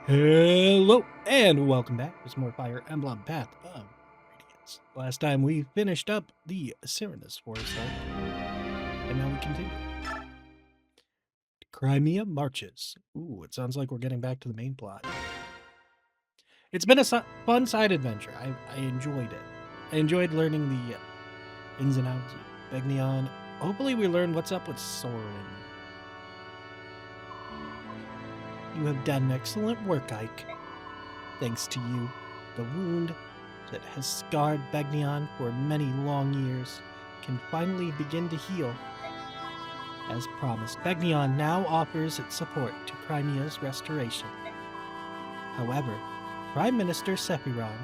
Hello, and welcome back to some more Fire Emblem Path of Radiance. Last time we finished up the Serenus Forest arc, and now we continue. Crimea marches. Ooh, it sounds like we're getting back to the main plot. It's been a fun side adventure. I enjoyed it. I enjoyed learning the ins and outs of Begnion. Hopefully we learn what's up with Soren. You have done excellent work, Ike. Thanks to you, the wound that has scarred Begnion for many long years can finally begin to heal. As promised, Begnion now offers its support to Crimea's restoration. However, Prime Minister Sephiron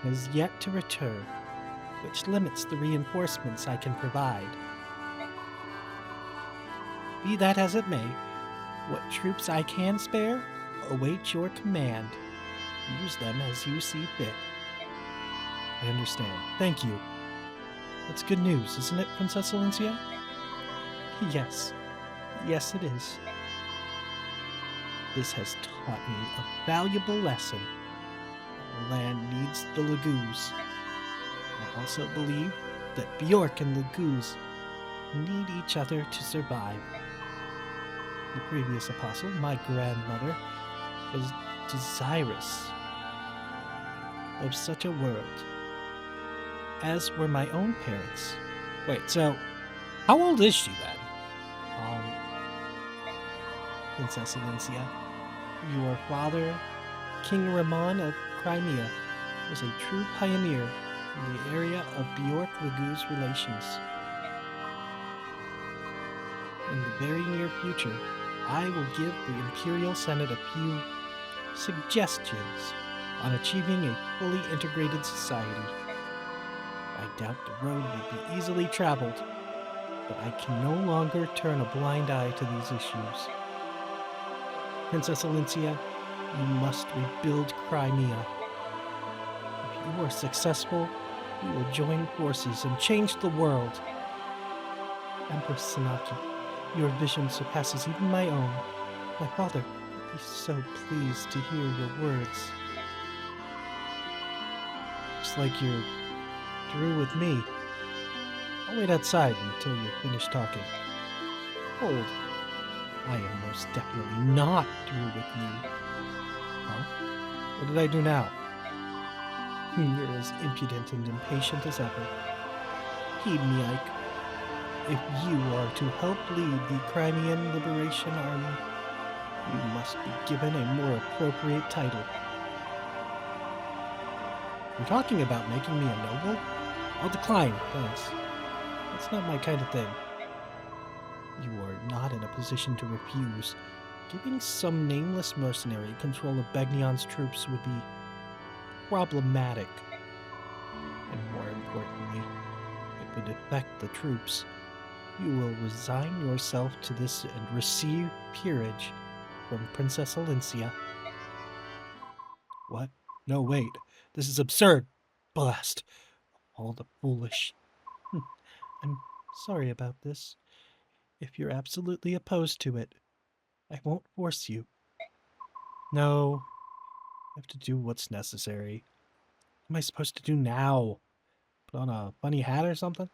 has yet to return, which limits the reinforcements I can provide. Be that as it may, what troops I can spare await your command. Use them as you see fit. I understand. Thank you. That's good news, isn't it, Princess Alencia? Yes. Yes, it is. This has taught me a valuable lesson. Our land needs the Lagoos. I also believe that Bjork and Lagoos need each other to survive. The previous apostle, my grandmother, was desirous of such a world, as were my own parents. Wait, so how old is she then? Princess Alencia, your father, King Ramon of Crimea, was a true pioneer in the area of Bjork-Lagoos relations. In the very near future, I will give the Imperial Senate a few suggestions on achieving a fully integrated society. I doubt the road will be easily traveled, but I can no longer turn a blind eye to these issues. Princess Alencia, you must rebuild Crimea. If you are successful, we will join forces and change the world. Empress Sanaki, your vision surpasses even my own. My father would be so pleased to hear your words. Looks like you're through with me. I'll wait outside until you're finished talking. Hold. I am most definitely not through with you. Huh? What did I do now? You're as impudent and impatient as ever. Heed me, Ike. If you are to help lead the Crimean Liberation Army, you must be given a more appropriate title. You're talking about making me a noble? I'll decline, thanks. That's not my kind of thing. You are not in a position to refuse. Giving some nameless mercenary control of Begnion's troops would be problematic. And more importantly, it would affect the troops. You will resign yourself to this and receive peerage from Princess Alencia. What? No, wait. This is absurd. Blast. All the foolish. I'm sorry about this. If you're absolutely opposed to it, I won't force you. No, I have to do what's necessary. What am I supposed to do now? Put on a funny hat or something?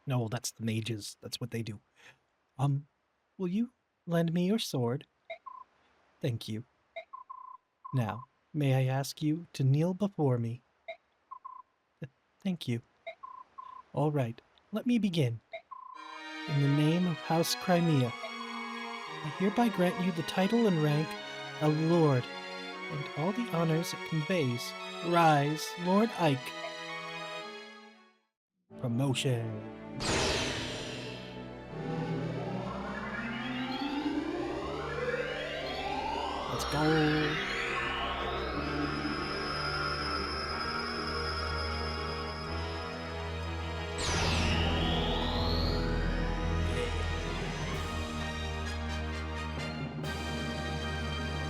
No, that's the mages. That's what they do. Will you lend me your sword? Thank you. Now, may I ask you to kneel before me? Thank you. All right, let me begin. In the name of House Crimea, I hereby grant you the title and rank of Lord, and all the honors it conveys. Rise, Lord Ike. Promotion. Let's go.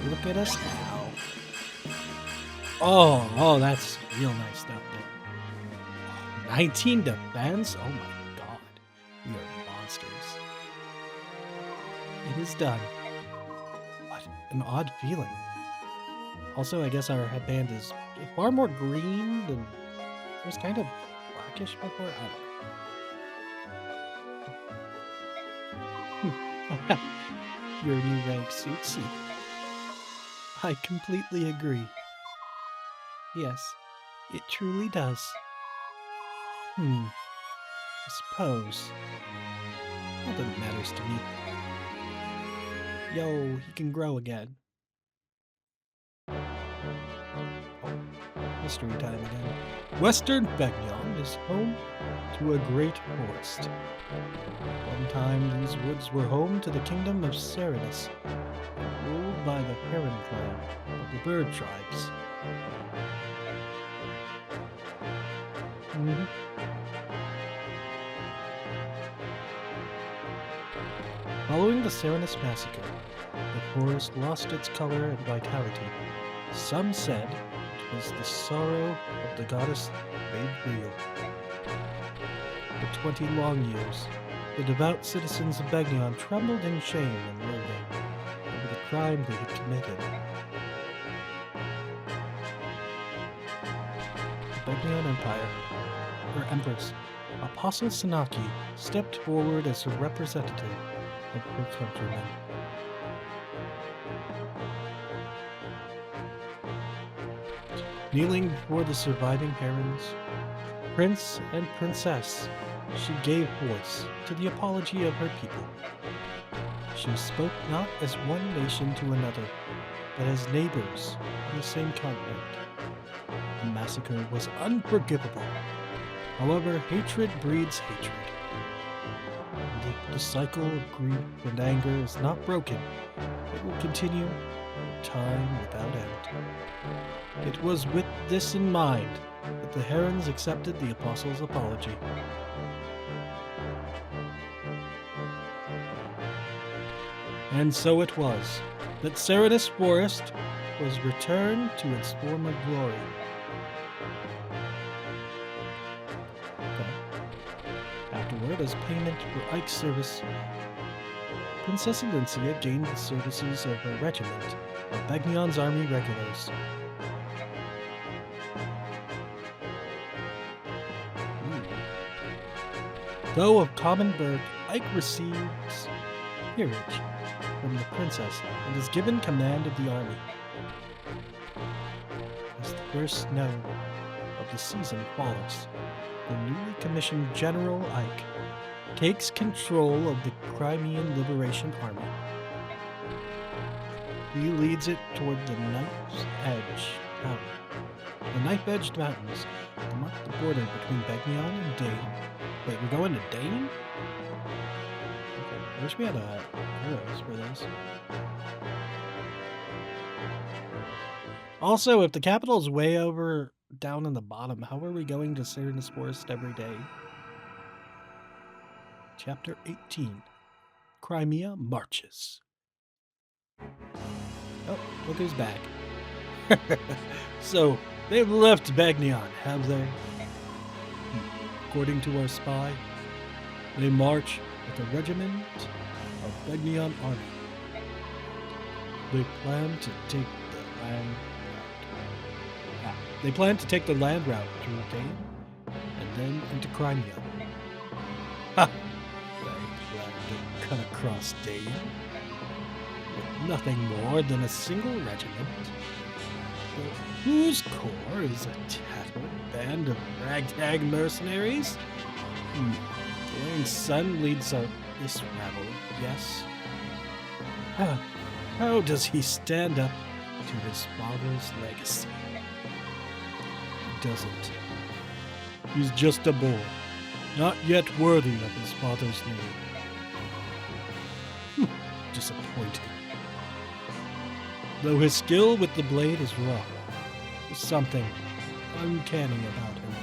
Look at us now. Oh, that's real nice stuff there. 19 defense? Oh my god. We are monsters. It is done. What? an odd feeling. Also, I guess our headband is far more green than it was kind of blackish before. I don't know. Your new rank suits you. I completely agree. Yes, it truly does. I suppose. Not that it matters to me. Yo, he can grow again. Mystery time again. Western Begnion is home to a great forest. One time, these woods were home to the kingdom of Serenus, ruled by the Heron clan of the bird tribes. Following the Serenus massacre, the forest lost its color and vitality. Some said it was the sorrow of the goddess made real. For 20 long years, the devout citizens of Begnion trembled in shame and loathing over the crime they had committed. The Begnion Empire, her empress, Apostle Sanaki, stepped forward as a representative of her countrymen. Kneeling before the surviving herons, prince and princess, she gave voice to the apology of her people. She spoke not as one nation to another, but as neighbors on the same continent. The massacre was unforgivable. However, hatred breeds hatred. The cycle of grief and anger is not broken. It will continue time without end. It was with this in mind that the herons accepted the apostle's apology. And so it was that Serenus Forest was returned to its former glory. Afterward, as payment for Ike's service, Princess Alencia gained the services of a regiment of Begnion's army regulars. Though of common birth, Ike receives peerage from the princess and is given command of the army. As the first snow of the season falls, the newly commissioned General Ike takes control of the Crimean Liberation Army. He leads it toward the Knife's Edge Mountain. The Knife-Edged Mountains mark the border between Begnion and Dane. Wait, we're going to Dane? Okay, I wish we had arrows for this. Also, if the capital is way over down in the bottom, how are we going to Serenus Forest every day? Chapter 18. Crimea marches. Oh, look who's back. So, they've left Begnion, have they? According to our spy, they march with a regiment of Begnion army. They plan to take the land route. They plan to take the land route through Dane and then into Crimea. Ha! They plan to cut across Dane with nothing more than a single regiment, whose core is a tattered band of ragtag mercenaries. Dane's son leads this rabble, yes. How does he stand up to his father's legacy? He doesn't. He's just a boy, not yet worthy of his father's name. Disappointing. Though his skill with the blade is raw, there's something uncanny about him.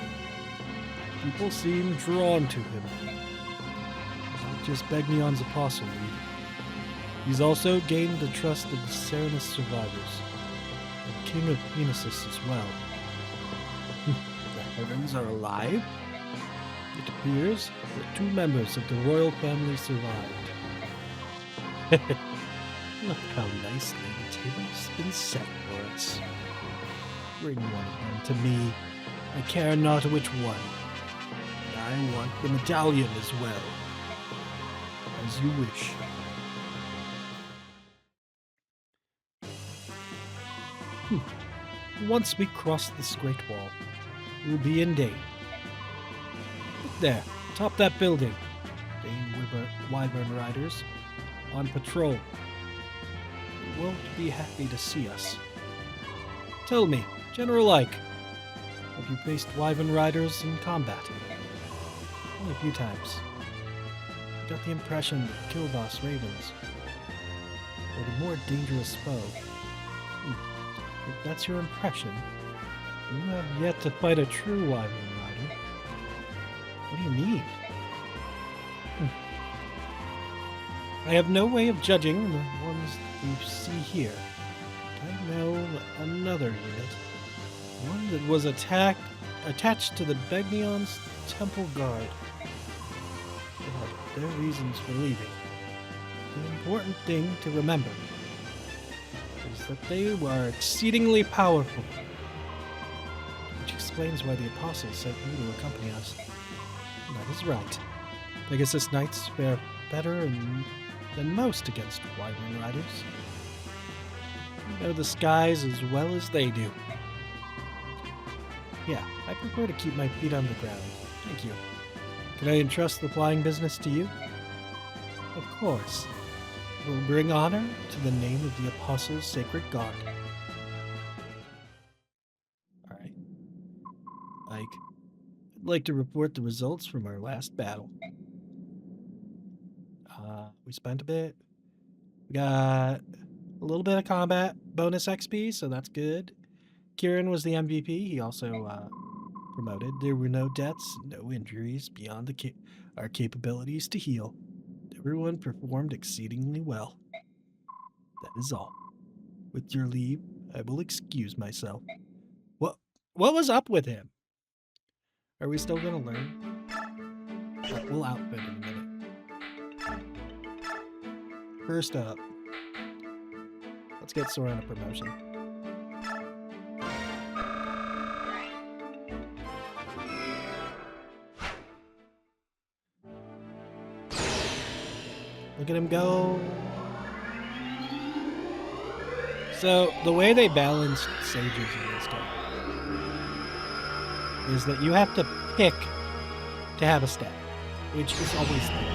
People seem drawn to him. Not just Begnion's apostle either. He's also gained the trust of the Serenus survivors, and King of Phoenicis as well. The herons are alive? It appears that 2 members of the royal family survived. Look how nicely the table's been set for us. Bring one of them to me. I care not which one. And I want the medallion as well. As you wish. Once we cross this great wall, we'll be in Dane. Look there, atop that building. Dane Wyvern Riders on patrol. They won't be happy to see us. Tell me, General Ike, have you faced Wyvern Riders in combat? Only a few times. I got the impression that Killboss Ravens were the more dangerous foe. If that's your impression, you have yet to fight a true Wyvern Rider. What do you mean? I have no way of judging the ones you see here. I know another unit. One that was attached to the Begnion's Temple Guard. But their reasons for leaving. The important thing to remember is that they were exceedingly powerful. Which explains why the Apostles sent you to accompany us. That is right. Pegasus Knights fare better than most against Wyvern Riders. You know the skies as well as they do. Yeah, I prefer to keep my feet on the ground. Thank you. Can I entrust the flying business to you? Of course. We'll bring honor to the name of the Apostles' Sacred Guard. Alright. Ike, I'd like to report the results from our last battle. We spent a bit. We got a little bit of combat bonus XP, so that's good. Kieran was the MVP. He also promoted. There were no deaths, no injuries beyond our capabilities to heal. Everyone performed exceedingly well. That is all. With your leave, I will excuse myself. What was up with him? Are we still gonna learn? We'll outfit in a minute. First up, let's get Soren a promotion. Look at him go. So, the way they balance sages in this game is that you have to pick to have a stat, which is always correct.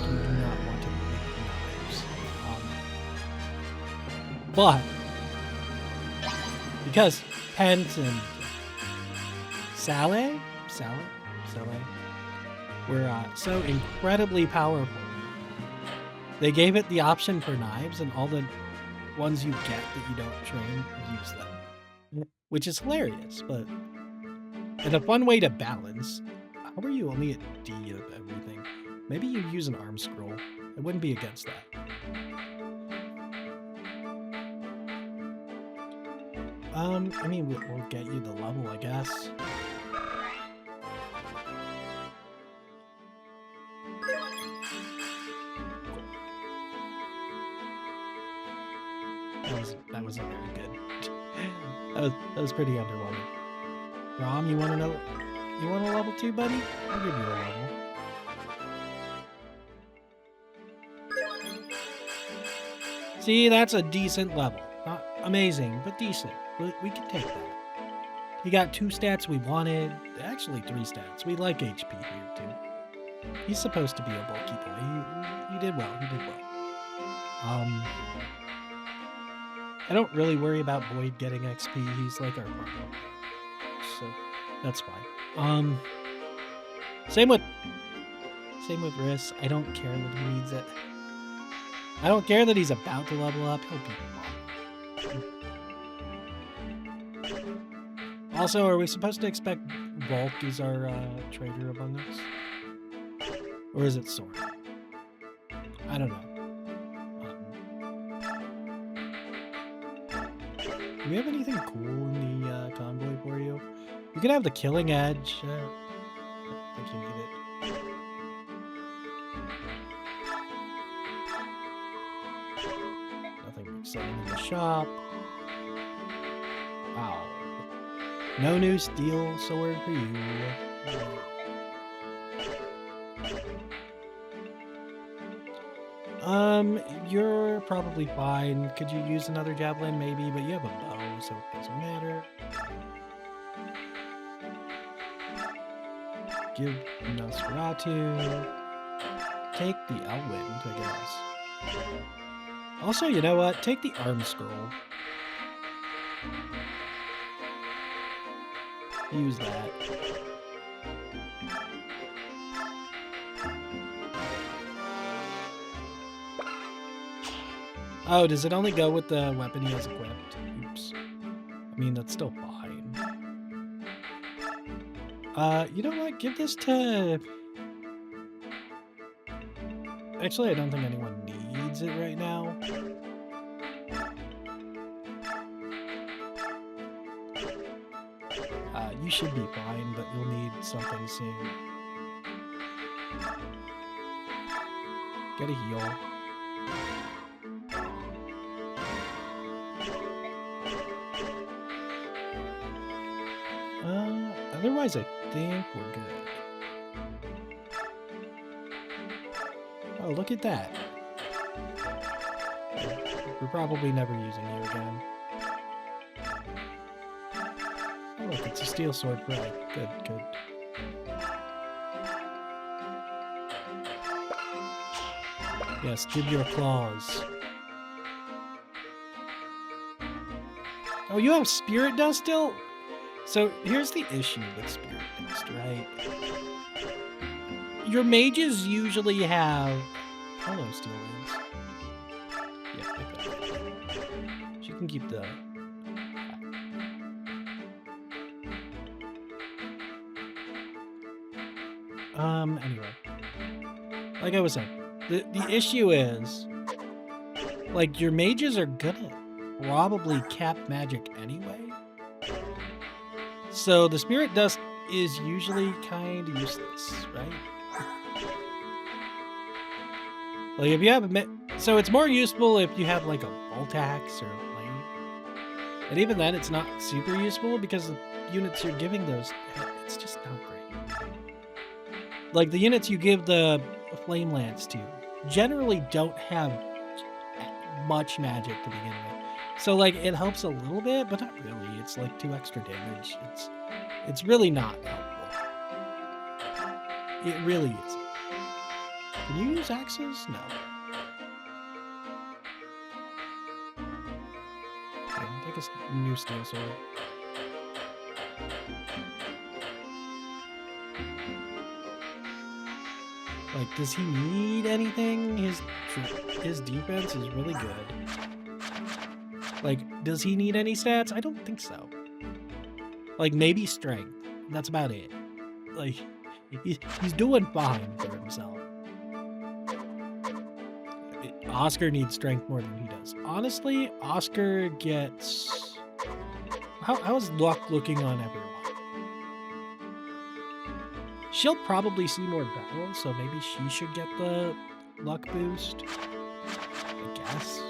You do not want to pick knives. But, because Pent and Saleh were so incredibly powerful, they gave it the option for knives, and all the ones you get that you don't train, use them. Which is hilarious, but in a fun way to balance. How are you only at D of everything? Maybe you use an arm scroll. I wouldn't be against that. I mean, we'll get you the level, I guess. That wasn't very good. that was pretty underwhelming. Rom, you want a level 2, buddy? I'll give you a level. See, that's a decent level. Not amazing, but decent. We can take that. He got 2 stats we wanted. Actually, 3 stats. We like HP here, too. He's supposed to be a bulky boy. He did well. I don't really worry about Boyd getting XP. He's like our partner. So, that's fine. Same with Riss. I don't care that he needs it. I don't care that he's about to level up. He'll be fine. Also, are we supposed to expect Volk is our trader among us? Or is it Sword? I don't know. Do we have anything cool in the convoy for you? You can have the Killing Edge. I think you need it. selling in the shop. Wow. No new steel sword for you. You're probably fine. Could you use another javelin? Maybe, but you have a bow, so it doesn't matter. Give Nosferatu. Take the Elwind, I guess. Also, you know what? Take the Arm Scroll. Use that. Oh, does it only go with the weapon he has equipped? Oops. I mean, that's still fine. You know what? Give this to... Actually, I don't think anyone needs it right now. You should be fine, but you'll need something soon. Get a heal. Otherwise, I think we're good. Oh, look at that. We're probably never using you again. Oh, look, it's a steel sword. Right. Good, good. Yes, give your claws. Oh, you have spirit dust still? So here's the issue with spirit dust, right? Your mages usually have... Hello, steel wings. Yeah, okay. She can keep the... Anyway. Like I was saying, the issue is, like, your mages are gonna probably cap magic anyway. So the spirit dust is usually kind of useless, right? Like if you have so it's more useful if you have like a bolt axe or a blade. And even then it's not super useful because the units you're giving those, it's just not great. Like the units you give the flame lance to generally don't have much magic to begin with. So like it helps a little bit, but not really. It's like 2 extra damage. It's really not helpful. It really isn't. Can you use axes? No. Okay, take a new steel sword. Like, does he need anything? His defense is really good. Like, does he need any stats? I don't think so. Like, maybe strength. That's about it. Like, he's doing fine for himself. Oscar needs strength more than he does. Honestly, Oscar gets... How's luck looking on everyone? She'll probably see more battles, so maybe she should get the luck boost. I guess.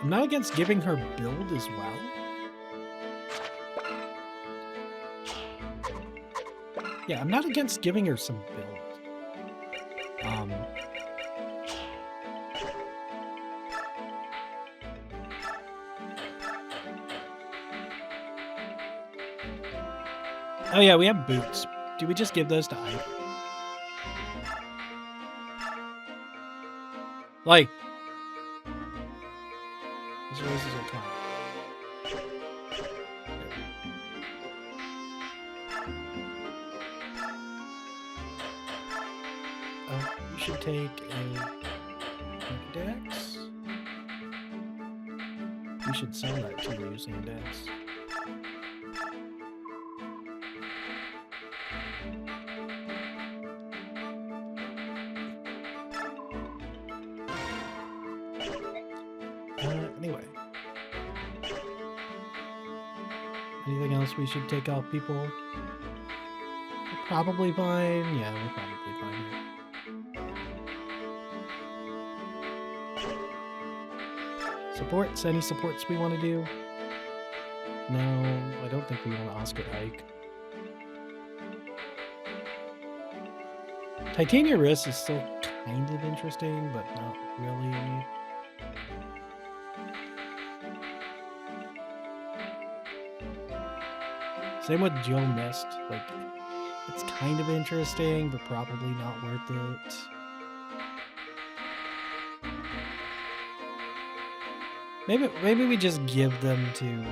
I'm not against giving her build as well. Yeah, I'm not against giving her some build. Oh yeah, we have boots. Do we just give those to Ike? Like, his roses are fine. Oh, you should take a dex. You should sell that to using a dex. Anyway. Anything else we should take off people? We're probably fine. Yeah, we're probably fine here. So Supports? Any supports we want to do? No, I don't think we want to Oscar Ike. Titania Riss is still kind of interesting, but not really. Same with Joe Mist. Like, it's kind of interesting, but probably not worth it. Maybe we just give them to.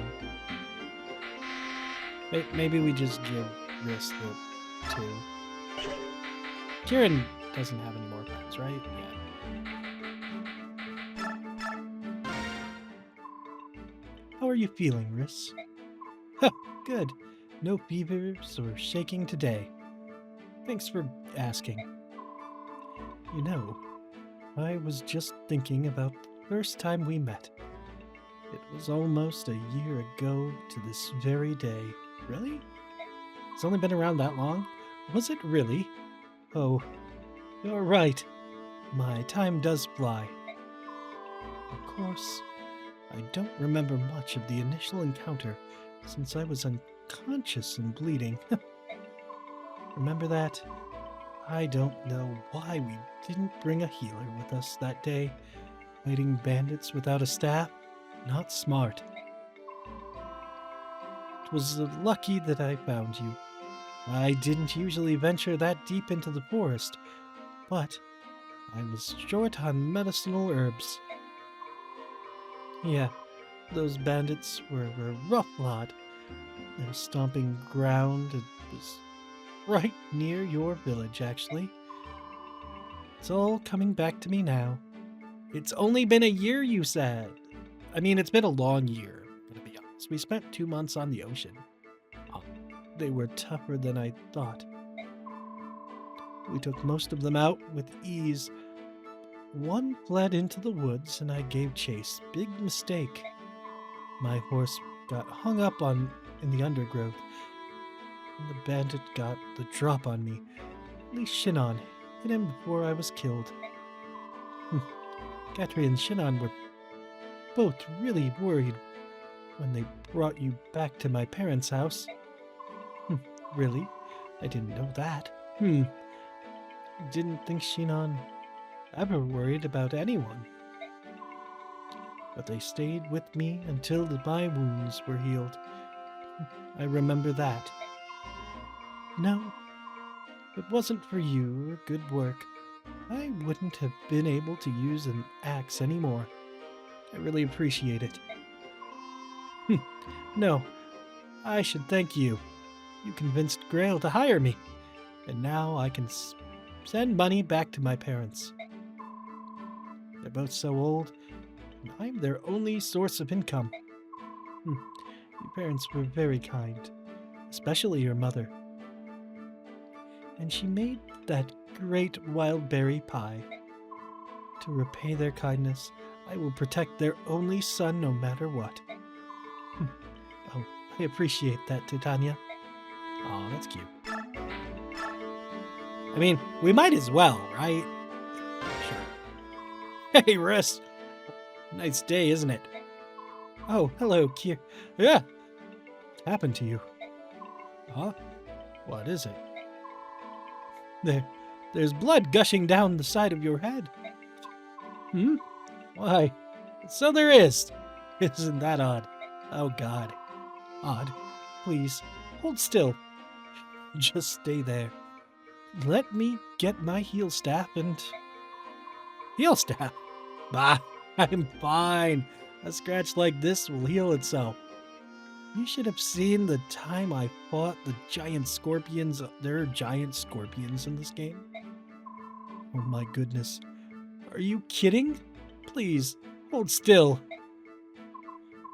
Maybe we just give Riss the 2. Kieran doesn't have any more friends, right? Yeah. How are you feeling, Riss? Good. No fevers or shaking today. Thanks for asking. You know, I was just thinking about the first time we met. It was almost a year ago to this very day. Really? It's only been around that long? Was it really? Oh, you're right. My time does fly. Of course, I don't remember much of the initial encounter since I was unconscious and bleeding. Remember that? I don't know why we didn't bring a healer with us that day. Fighting bandits without a staff? Not smart. It was lucky that I found you. I didn't usually venture that deep into the forest, but I was short on medicinal herbs. Yeah, those bandits were a rough lot. Their stomping ground was right near your village, actually. It's all coming back to me now. It's only been a year, you said. I mean, it's been a long year, to be honest. We spent 2 months on the ocean. They were tougher than I thought. We took most of them out with ease. One fled into the woods and I gave chase. Big mistake. My horse got hung up in the undergrowth, and the bandit got the drop on me. At least Shinon hit him before I was killed. Katri and Shinon were both really worried when they brought you back to my parents' house. Really? I didn't know that. I didn't think Shinon ever worried about anyone. But they stayed with me until my wounds were healed. I remember that. No, if it wasn't for you or good work, I wouldn't have been able to use an axe anymore. I really appreciate it. No, I should thank you. You convinced Grail to hire me, and now I can send money back to my parents. They're both so old, and I'm their only source of income. Your parents were very kind, especially your mother. And she made that great wild berry pie. To repay their kindness, I will protect their only son no matter what. Oh, I appreciate that, Titania. Oh, that's cute. I mean, we might as well, right? Sure. Hey, Riss. Nice day, isn't it? Oh, hello, Kier. Yeah. What happened to you? Huh? What is it? There's blood gushing down the side of your head. Why? So there is. Isn't that odd? Oh, God. Odd. Please, hold still. Just stay there. Let me get my heal staff and... Heal staff? Bah, I'm fine. A scratch like this will heal itself. You should have seen the time I fought the giant scorpions. There are giant scorpions in this game. Oh my goodness. Are you kidding? Please, hold still.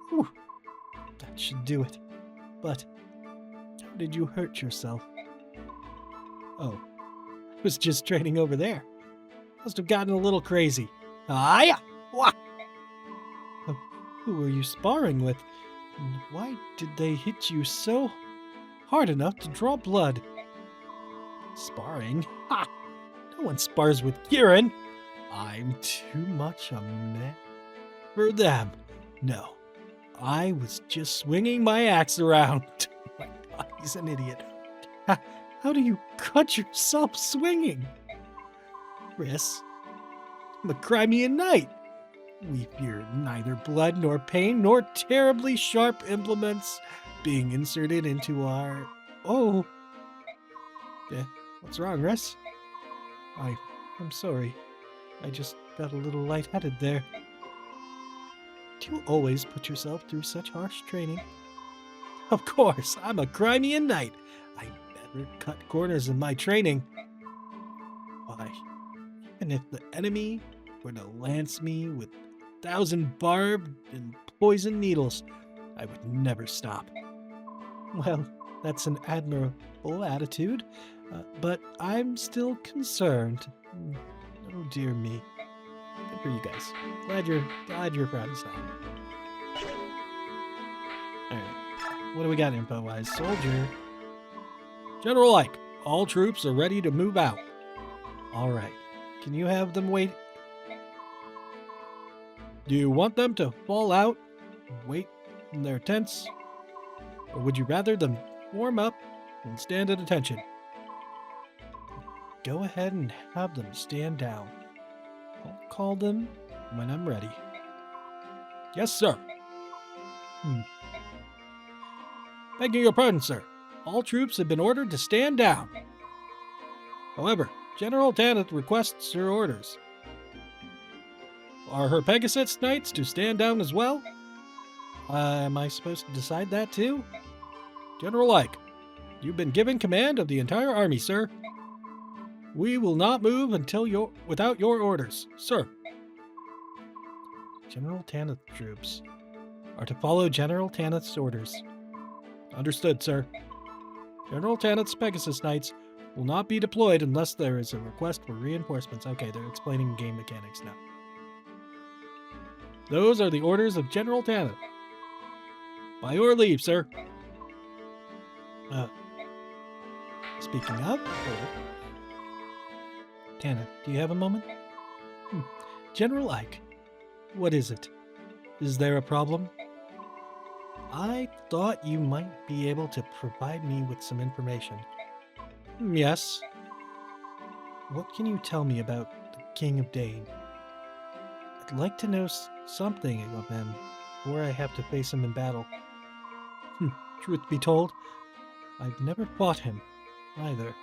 Whew. That should do it. But, how did you hurt yourself? Oh, I was just training over there. Must have gotten a little crazy. Ah, wah! Who were you sparring with? And why did they hit you so hard enough to draw blood? Sparring? Ha! No one spars with Kieran. I'm too much a man for them. No, I was just swinging my axe around. My God, he's an idiot. How do you cut yourself swinging? Chris, I'm a Crimean knight. We fear neither blood nor pain nor terribly sharp implements being inserted into our... Oh. What's wrong, Russ? I'm sorry. I just got a little lightheaded there. Do you always put yourself through such harsh training? Of course, I'm a Crimean knight. I never cut corners in my training. Why, even if the enemy were to lance me with 1,000 barbed and poisoned needles, I would never stop. Well, that's an admirable attitude, but I'm still concerned. Oh dear me. Good for you guys. Glad you're proud of that. Alright. What do we got info-wise? Soldier. General Ike, all troops are ready to move out. Alright. Can you have them wait? Do you want them to fall out and wait in their tents? Or would you rather them warm up and stand at attention? Go ahead and have them stand down. I'll call them when I'm ready. Yes, sir. Begging your pardon, sir. All troops have been ordered to stand down. However, General Tanith requests her orders. Are her Pegasus Knights to stand down as well? Am I supposed to decide that too? General Ike, you've been given command of the entire army, sir. We will not move until without your orders, sir. General Tanith troops are to follow General Tanith's orders. Understood, sir. General Tanith's Pegasus Knights will not be deployed unless there is a request for reinforcements. Okay, they're explaining game mechanics now. Those are the orders of General Tanith. By your leave, sir. Speaking of... Tanith, do you have a moment? General Ike, what is it? Is there a problem? I thought you might be able to provide me with some information. Yes. What can you tell me about the King of Dane? I'd like to know something of him before I have to face him in battle. Truth be told, I've never fought him, either.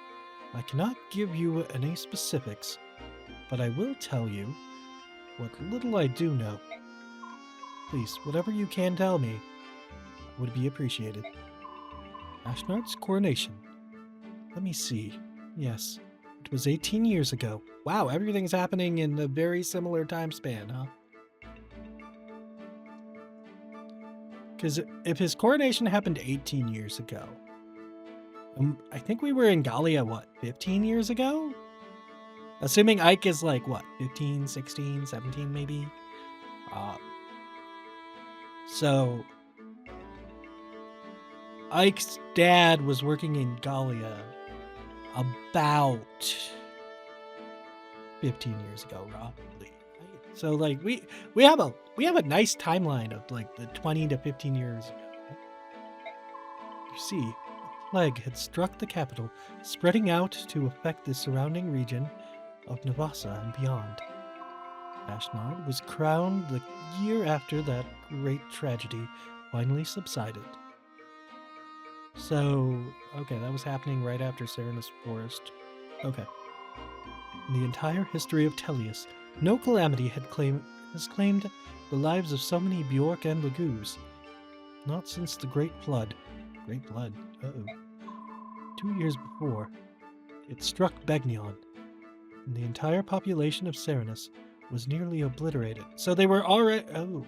I cannot give you any specifics, but I will tell you what little I do know. Please, whatever you can tell me would be appreciated. Ashnard's coronation. Let me see. Yes, it was 18 years ago. Wow, everything's happening in a very similar time span, huh? Because if his coronation happened 18 years ago, I think we were in Gallia, 15 years ago? Assuming Ike is 15, 16, 17 maybe? So, Ike's dad was working in Gallia about 15 years ago, roughly. So we have a nice timeline of the 20 to 15 years ago. You see, a plague had struck the capital, spreading out to affect the surrounding region of Navasa and beyond. Ashnard was crowned the year after that great tragedy finally subsided. So, okay, that was happening right after Serenus Forest. Okay. In the entire history of Tellius, no calamity has claimed the lives of so many Bjork and Lagoos. Not since the Great Flood. Great Flood? Uh-oh. 2 years before, it struck Begnion, and the entire population of Serenus was nearly obliterated. So they were already... Oh.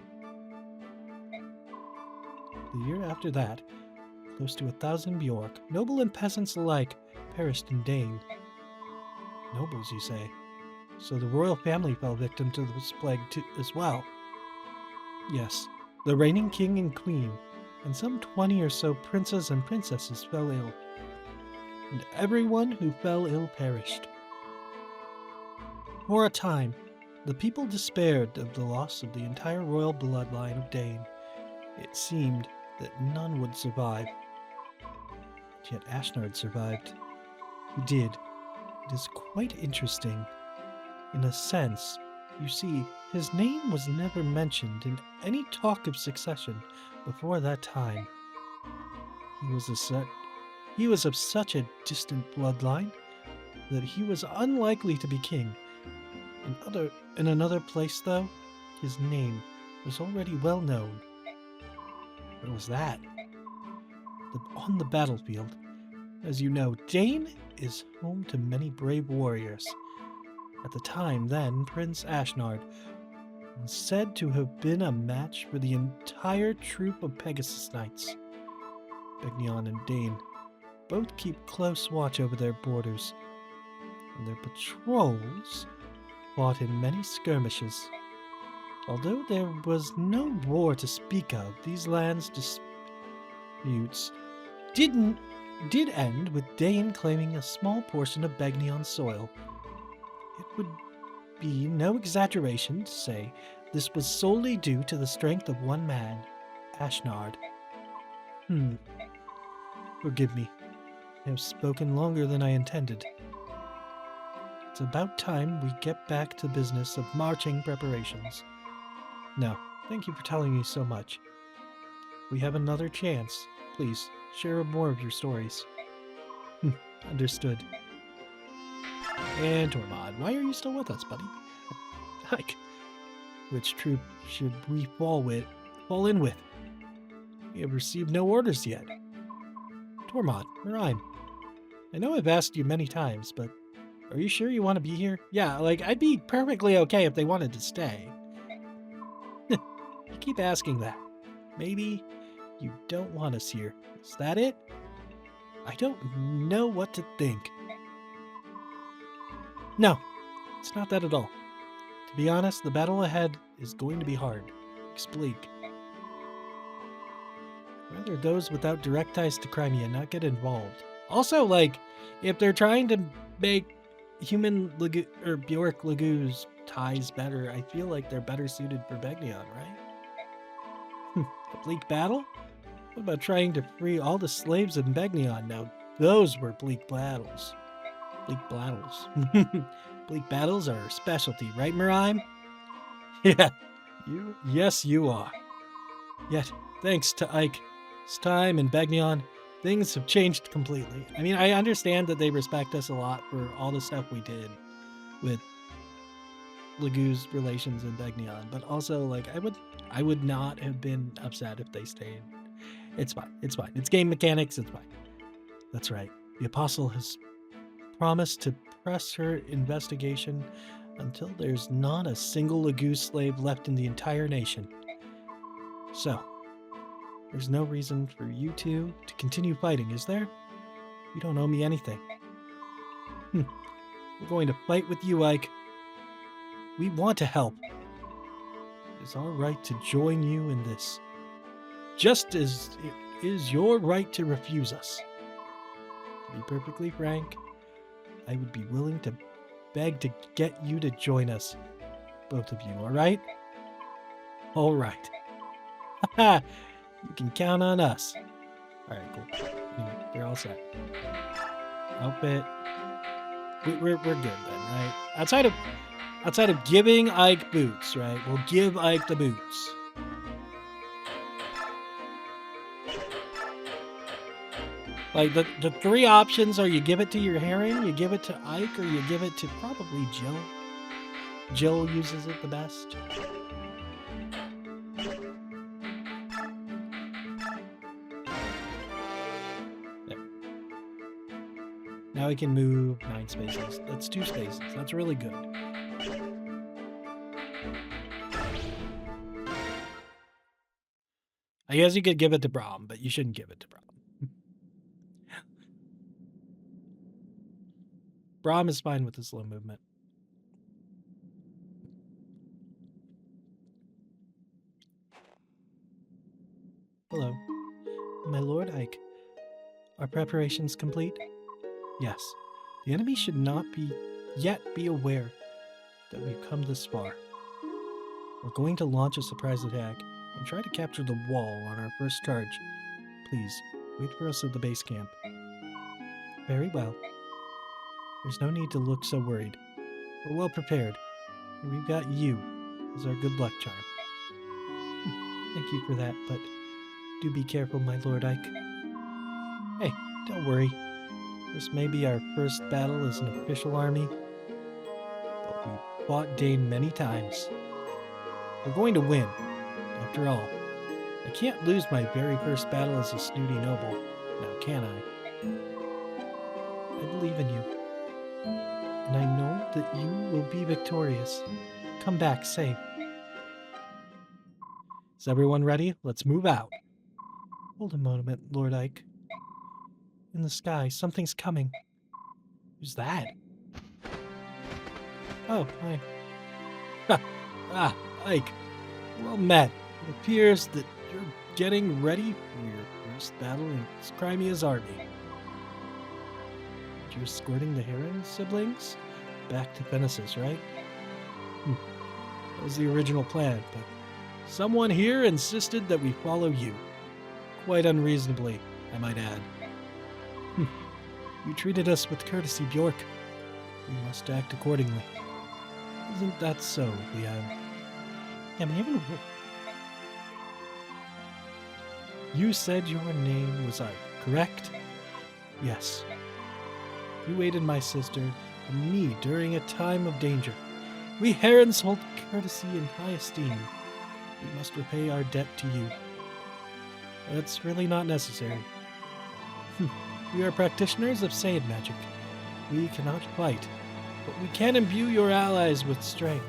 The year after that, close to 1,000 Bjork, noble and peasants alike, perished in Dane. Nobles, you say? So the royal family fell victim to this plague as well. Yes, the reigning king and queen, and some 20 or so princes and princesses fell ill. And everyone who fell ill perished. For a time, The people despaired of the loss of the entire royal bloodline of Dane. It seemed that none would survive. Yet Ashnard survived. He did. It is quite interesting. In a sense, you see, his name was never mentioned in any talk of succession before that time. He was of such a distant bloodline that he was unlikely to be king. In another place, though, his name was already well known. What was that? On the battlefield. As you know, Dane is home to many brave warriors. At the time then, Prince Ashnard was said to have been a match for the entire troop of Pegasus Knights. Begnion and Dane both keep close watch over their borders, and their patrols fought in many skirmishes. Although there was no war to speak of, these lands disputes did end with Dane claiming a small portion of Begnion's soil. It would be no exaggeration to say this was solely due to the strength of one man, Ashnard. Forgive me. I have spoken longer than I intended. It's about time we get back to business of marching preparations. Now, thank you for telling me so much. We have another chance. Please, share more of your stories. Understood. And Tormod, why are you still with us, buddy? Hike. Which troop should we fall in with? We have received no orders yet. Tormod, Rhyme. I know I've asked you many times, but are you sure you want to be here? Yeah, I'd be perfectly okay if they wanted to stay. You keep asking that. Maybe you don't want us here. Is that it? I don't know what to think. No, it's not that at all. To be honest, the battle ahead is going to be hard. It's bleak. Rather, those without direct ties to Crimea not get involved. Also, if they're trying to make human or Bjork Lagu's ties better, I feel like they're better suited for Begnion, right? A bleak battle? What about trying to free all the slaves in Begnion? Now, those were bleak battles. Bleak battles. Bleak battles are our specialty, right, Marime? Yeah, yes, you are. Yet, thanks to Ike's time in Begnion, things have changed completely. I mean, I understand that they respect us a lot for all the stuff we did with Lagu's relations in Begnion, but also, I would not have been upset if they stayed. It's fine. It's fine. It's game mechanics. It's fine. That's right. The Apostle has promised to press her investigation until there's not a single Lagu slave left in the entire nation. So, there's no reason for you two to continue fighting, is there? You don't owe me anything. We're going to fight with you, Ike. We want to help. It is our right to join you in this, just as it is your right to refuse us. To be perfectly frank, I would be willing to beg to get you to join us. Both of you, alright? Alright. Haha! You can count on us. Alright, cool. Anyway, they're all set. Outfit. We're good then, right? Outside of giving Ike boots, right? We'll give Ike the boots. The three options are you give it to your Heron, you give it to Ike, or you give it to probably Jill. Jill uses it the best. There. Now we can move 9 spaces. That's 2 spaces. That's really good. I guess you could give it to Braum, but you shouldn't give it to Braum. Braum is fine with the slow movement. Hello. My Lord Ike. Are preparations complete? Yes. The enemy should not yet be aware. that we've come this far. We're going to launch a surprise attack and try to capture the wall on our first charge. Please, wait for us at the base camp. Very well. There's no need to look so worried. We're well prepared, and we've got you as our good luck charm. Thank you for that, but do be careful, my Lord Ike. Hey, don't worry. This may be our first battle as an official army, but we've fought Dane many times. We're going to win, after all. I can't lose my very first battle as a snooty noble, now can I? I believe in you, and I know that you will be victorious. Come back safe. Is everyone ready? Let's move out. Hold a moment, Lord Ike. In the sky, something's coming. Who's that? Oh, hi. Ha! Ike. Well met. It appears that you're getting ready for your first battle in Crimea's army. You're escorting the Heron siblings back to Fennesis, right? That was the original plan, but someone here insisted that we follow you. Quite unreasonably, I might add. You treated us with courtesy, Bjork. We must act accordingly. Isn't that so, Leanne? Yeah, maybe. You said your name was Ike, correct? Yes. You aided my sister and me during a time of danger. We Herons hold courtesy in high esteem. We must repay our debt to you. That's really not necessary. We are practitioners of Saiyan magic. We cannot fight, but we can imbue your allies with strength.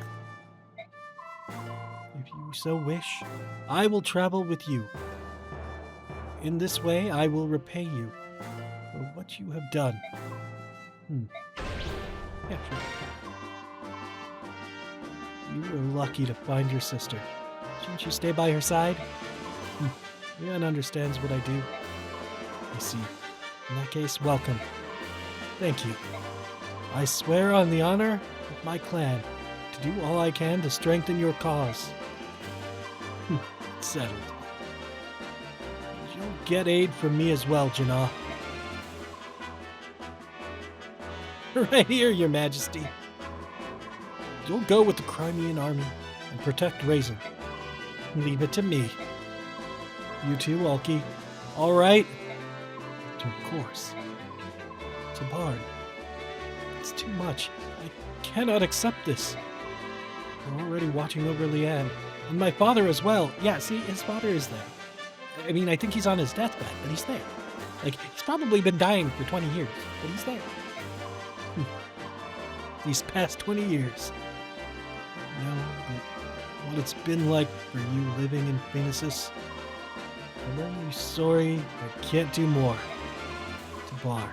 If you so wish, I will travel with you. In this way, I will repay you for what you have done. Yeah, sure. You were lucky to find your sister. Shouldn't you stay by her side? Leanne understands what I do. I see. In that case, welcome. Thank you. I swear on the honor of my clan to do all I can to strengthen your cause. Settled. You'll get aid from me as well, Janah. Right here, Your Majesty. You'll go with the Crimean army and protect Raisin. Leave it to me. You too, Alki. All right? Of course. Tabard. It's too much. I cannot accept this. I'm already watching over Leanne. And my father as well. Yeah, see, his father is there. I mean, I think he's on his deathbed, but he's there. Like, he's probably been dying for 20 years, but he's there. These past 20 years. You know, what it's been like for you living in Phoenicis. I'm only sorry I can't do more. Tabar,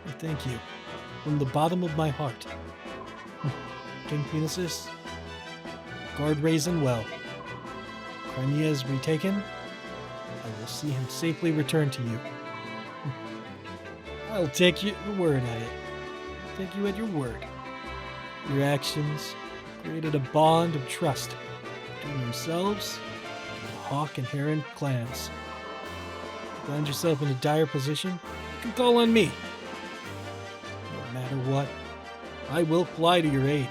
I thank you from the bottom of my heart. King Phoenicis, guard Raisin well. Crimea is retaken. I will see him safely return to you. I'll take your word at it. Take you at your word. Your actions created a bond of trust between yourselves and the Hawk and Heron clans. You find yourself in a dire position, you can call on me. No matter what, I will fly to your aid.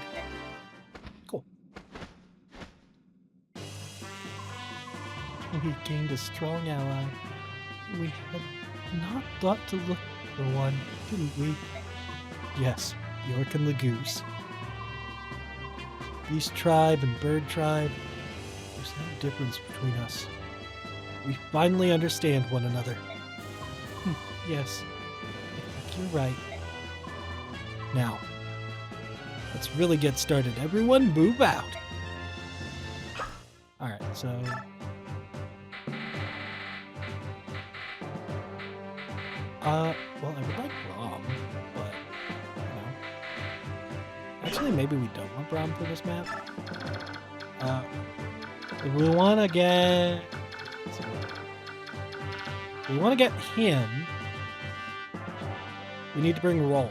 Cool. We gained a strong ally. We had not thought to look for one, didn't we? Yes, Bjork and the Goose. Beast tribe and bird tribe, there's no difference between us. We finally understand one another. Yes, I think you're right. Now, let's really get started. Everyone move out. Alright, so... well, I would like Braum, but, you know. Actually, maybe we don't want Braum for this map. If we want to get... If we want to get him, we need to bring Roll.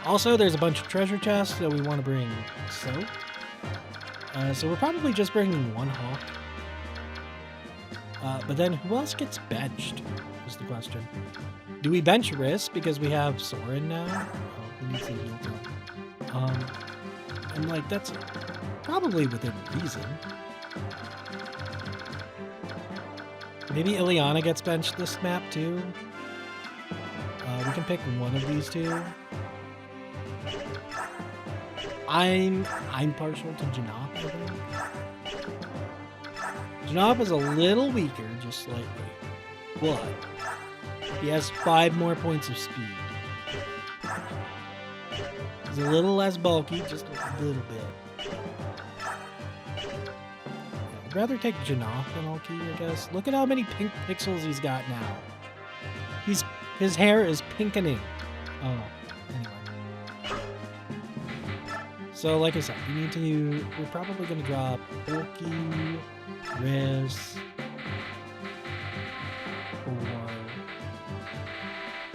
Also, there's a bunch of treasure chests that we want to bring soap. So we're probably just bringing one hawk. But then who else gets benched is the question. Do we bench Risk because we have Soren now? Oh, we need to heal too. And like, that's probably within reason. Maybe Ileana gets benched this map too. We can pick one of these two. I'm partial to Janop, I think. Janop is a little weaker, just slightly. But he has 5 more points of speed. He's a little less bulky, just a little bit. I'd rather take Janop than Alki, I guess. Look at how many pink pixels he's got now. His hair is pinkening. Oh, anyway. So, like I said, we're probably going to drop Alki, Riz,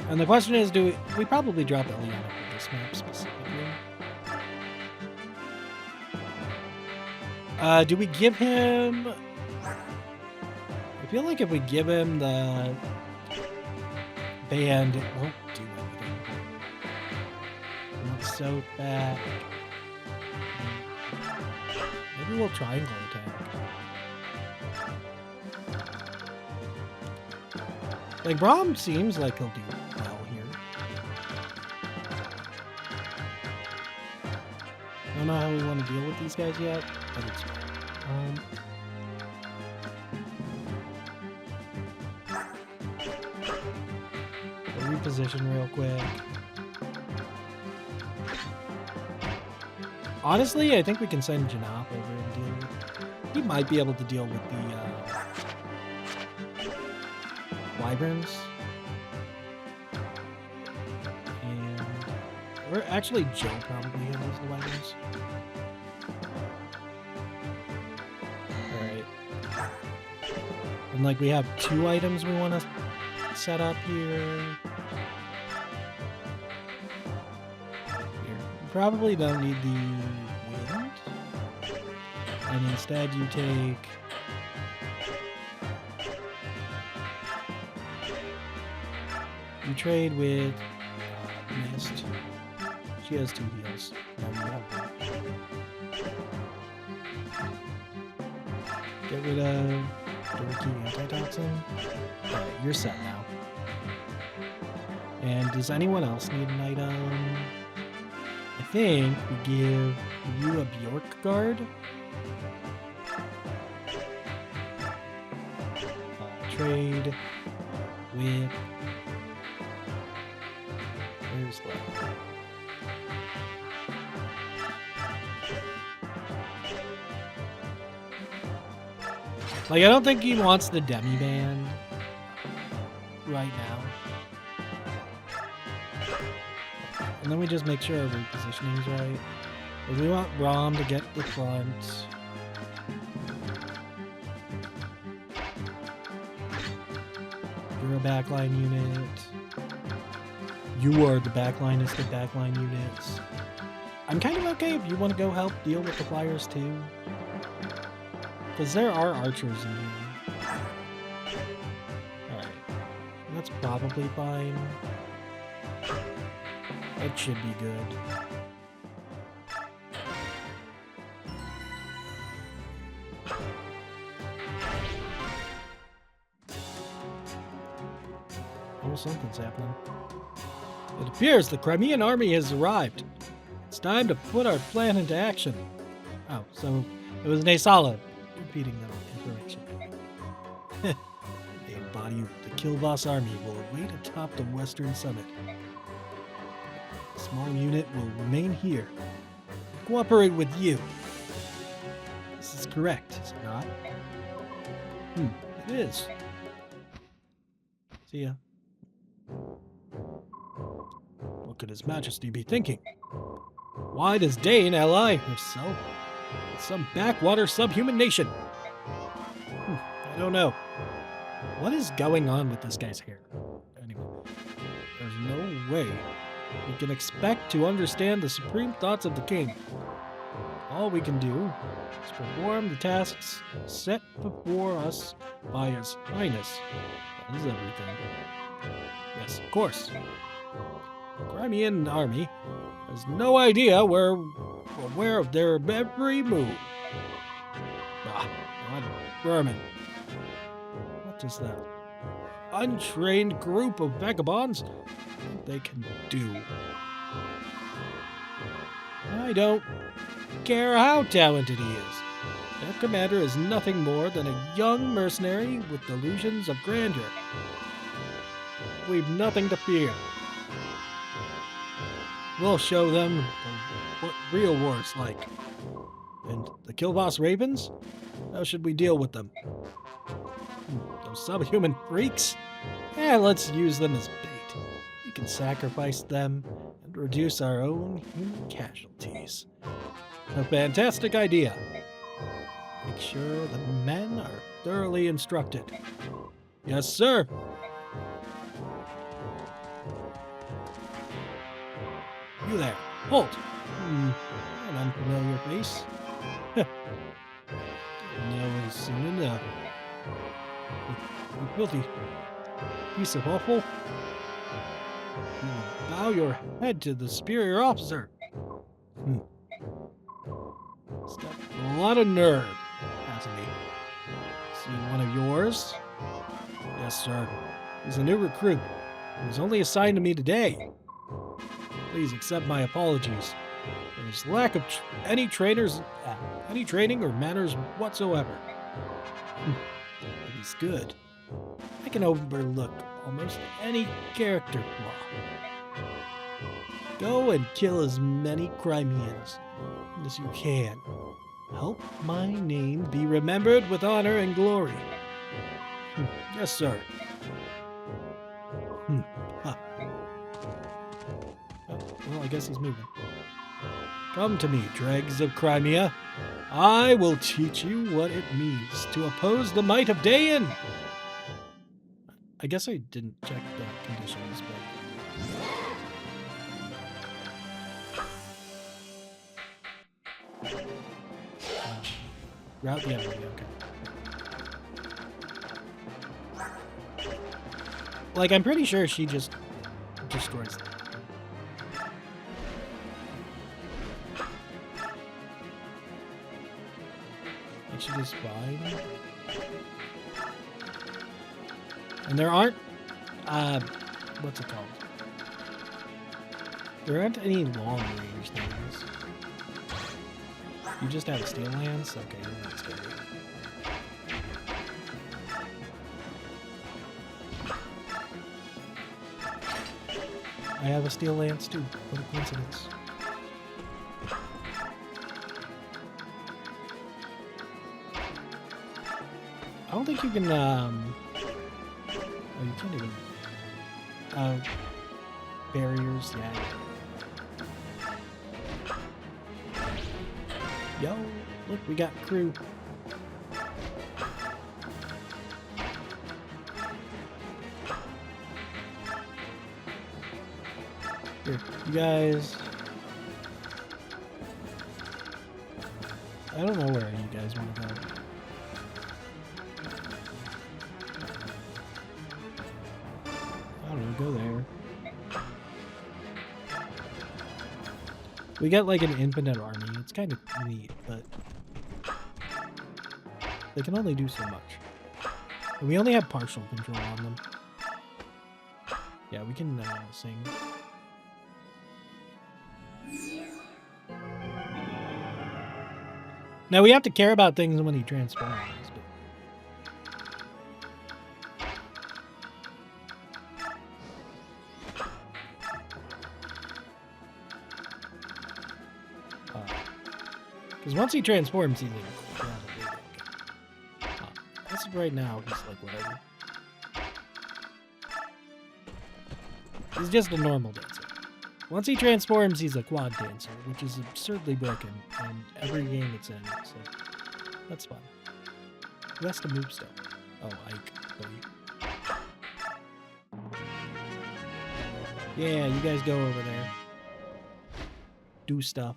and the question is, do we probably drop Ileana for this map specifically? Do we give him... I feel like if we give him the band, it won't do anything. Not so bad. Maybe we'll triangle attack. Like, Braum seems like he'll do well here. I don't know how we want to deal with these guys yet, but it's reposition real quick. Honestly, I think we can send Janop over and deal with... He might be able to deal with the Wyverns. Or actually, Joe probably handles the Wyverns. Alright. And like, we have 2 items we want to set up here. You probably don't need the wind. And instead you take... You trade with Mist. She has 2 heals. No, you have one. Get rid of Dorky Antitoxin. Alright, you're set now. And does anyone else need an item? I think we give you a Bjork Guard. Trade with... Where's that? Like, I don't think he wants the demi band right now. And then we just make sure our repositioning is right. But we want Rom to get the front. You're a backline unit. You are the backlinest of backline units. I'm kind of okay if you want to go help deal with the flyers too. Because there are archers in here. Alright. That's probably fine. That should be good. Oh, something's happening. It appears the Crimean army has arrived. It's time to put our plan into action. Oh, so it was Naysala repeating the information. The body of the Kilvoss army will await atop the western summit. A small unit will remain here. Cooperate with you. This is correct, is it not? It is. See ya. What could His Majesty be thinking? Why does Dane ally herself with some backwater subhuman nation? I don't know. What is going on with this guy's hair? Anyway, there's no way We can expect to understand the supreme thoughts of the king. All we can do is perform the tasks set before us by His Highness. That is everything. Yes, of course. The Crimean army has no idea we're aware of their every move. Ah, what vermin. What is that untrained group of vagabonds think they can do? I don't care how talented he is. Their commander is nothing more than a young mercenary with delusions of grandeur. We've nothing to fear. We'll show them what real war's like. And the Killboss Ravens? How should we deal with them? Those subhuman freaks? Let's use them as bait. We can sacrifice them and reduce our own human casualties. A fantastic idea. Make sure the men are thoroughly instructed. Yes, sir. You there. Halt. An unfamiliar face. No, soon enough. You filthy piece of offal. You bow your head to the superior officer. He's got a lot of nerve, hasn't he? Seen one of yours? Yes, sir. He's a new recruit. He was only assigned to me today. Please accept my apologies for his lack of any training or manners whatsoever. But he's good. I can overlook almost any character flaw. Go and kill as many Crimeans as you can. Help my name be remembered with honor and glory. Yes, sir. Well, I guess he's moving. Come to me, dregs of Crimea. I will teach you what it means to oppose the might of Dayan. I guess I didn't check the conditions, but... route the enemy, okay. Like, I'm pretty sure she just destroys them. She just fine. And there aren't what's it called? There aren't any long range things. You just have a steel lance? Okay, you're not scary. I have a steel lance too. What a coincidence. I don't think you can, oh, you can't even, barriers, yeah. Yo, look, we got crew. Here, you guys, I don't know where you guys want to go. Go there. We got like an infinite army. It's kind of neat, but they can only do so much. And we only have partial control on them. Yeah, we can sing. Now we have to care about things when he transforms. Because once he transforms, he's incredibly broken. As of right now, he's like whatever. He's just a normal dancer. Once he transforms, he's a quad dancer, which is absurdly broken in every game it's in, so that's fun. Who has to move stuff? Oh, Ike. Yeah, you guys go over there. Do stuff.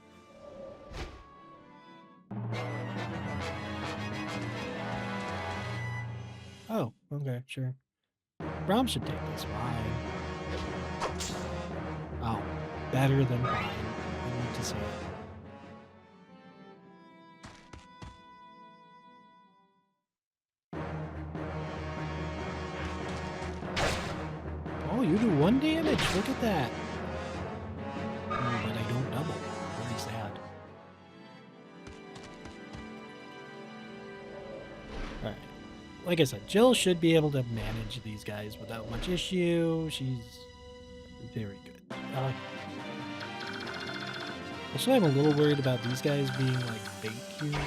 Oh, okay, sure. Brom should take this. Fine. Oh, better than fine. I need to say it. Oh, you do 1 damage. Look at that. But I don't double. Very sad. Alright. Like I said, Jill should be able to manage these guys without much issue. She's very good. Actually, I'm a little worried about these guys being like fake here.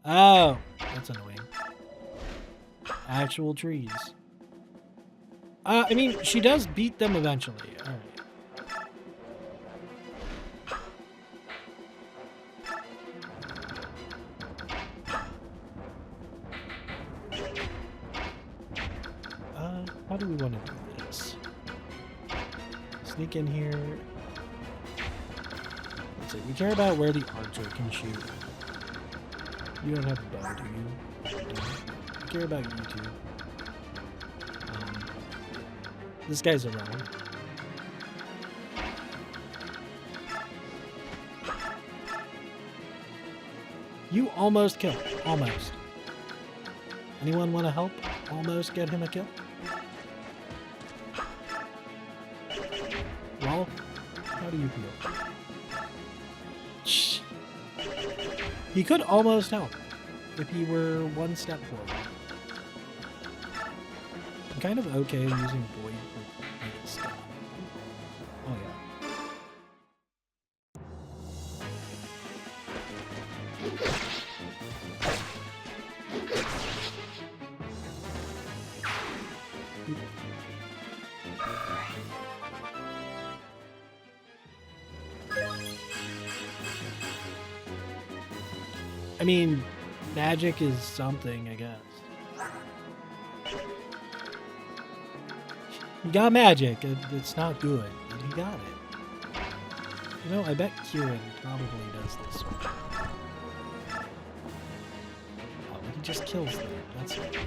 Oh, that's annoying. Actual trees. I mean, she does beat them eventually. All right. How do we want to do this? Sneak in here. Let's see. We care about where the archer can shoot. You don't have a bow, do you? We care about you two. This guy's around. You almost killed. Almost. Anyone want to help almost get him a kill? Well, how do you feel? Shh. He could almost help if he were one step forward. I'm kind of okay using Void for stuff. Oh yeah. I mean, magic is something, I guess. He got magic. It's not good, but he got it. You know, I bet Kieran probably does this one. Oh, he just kills them. That's it.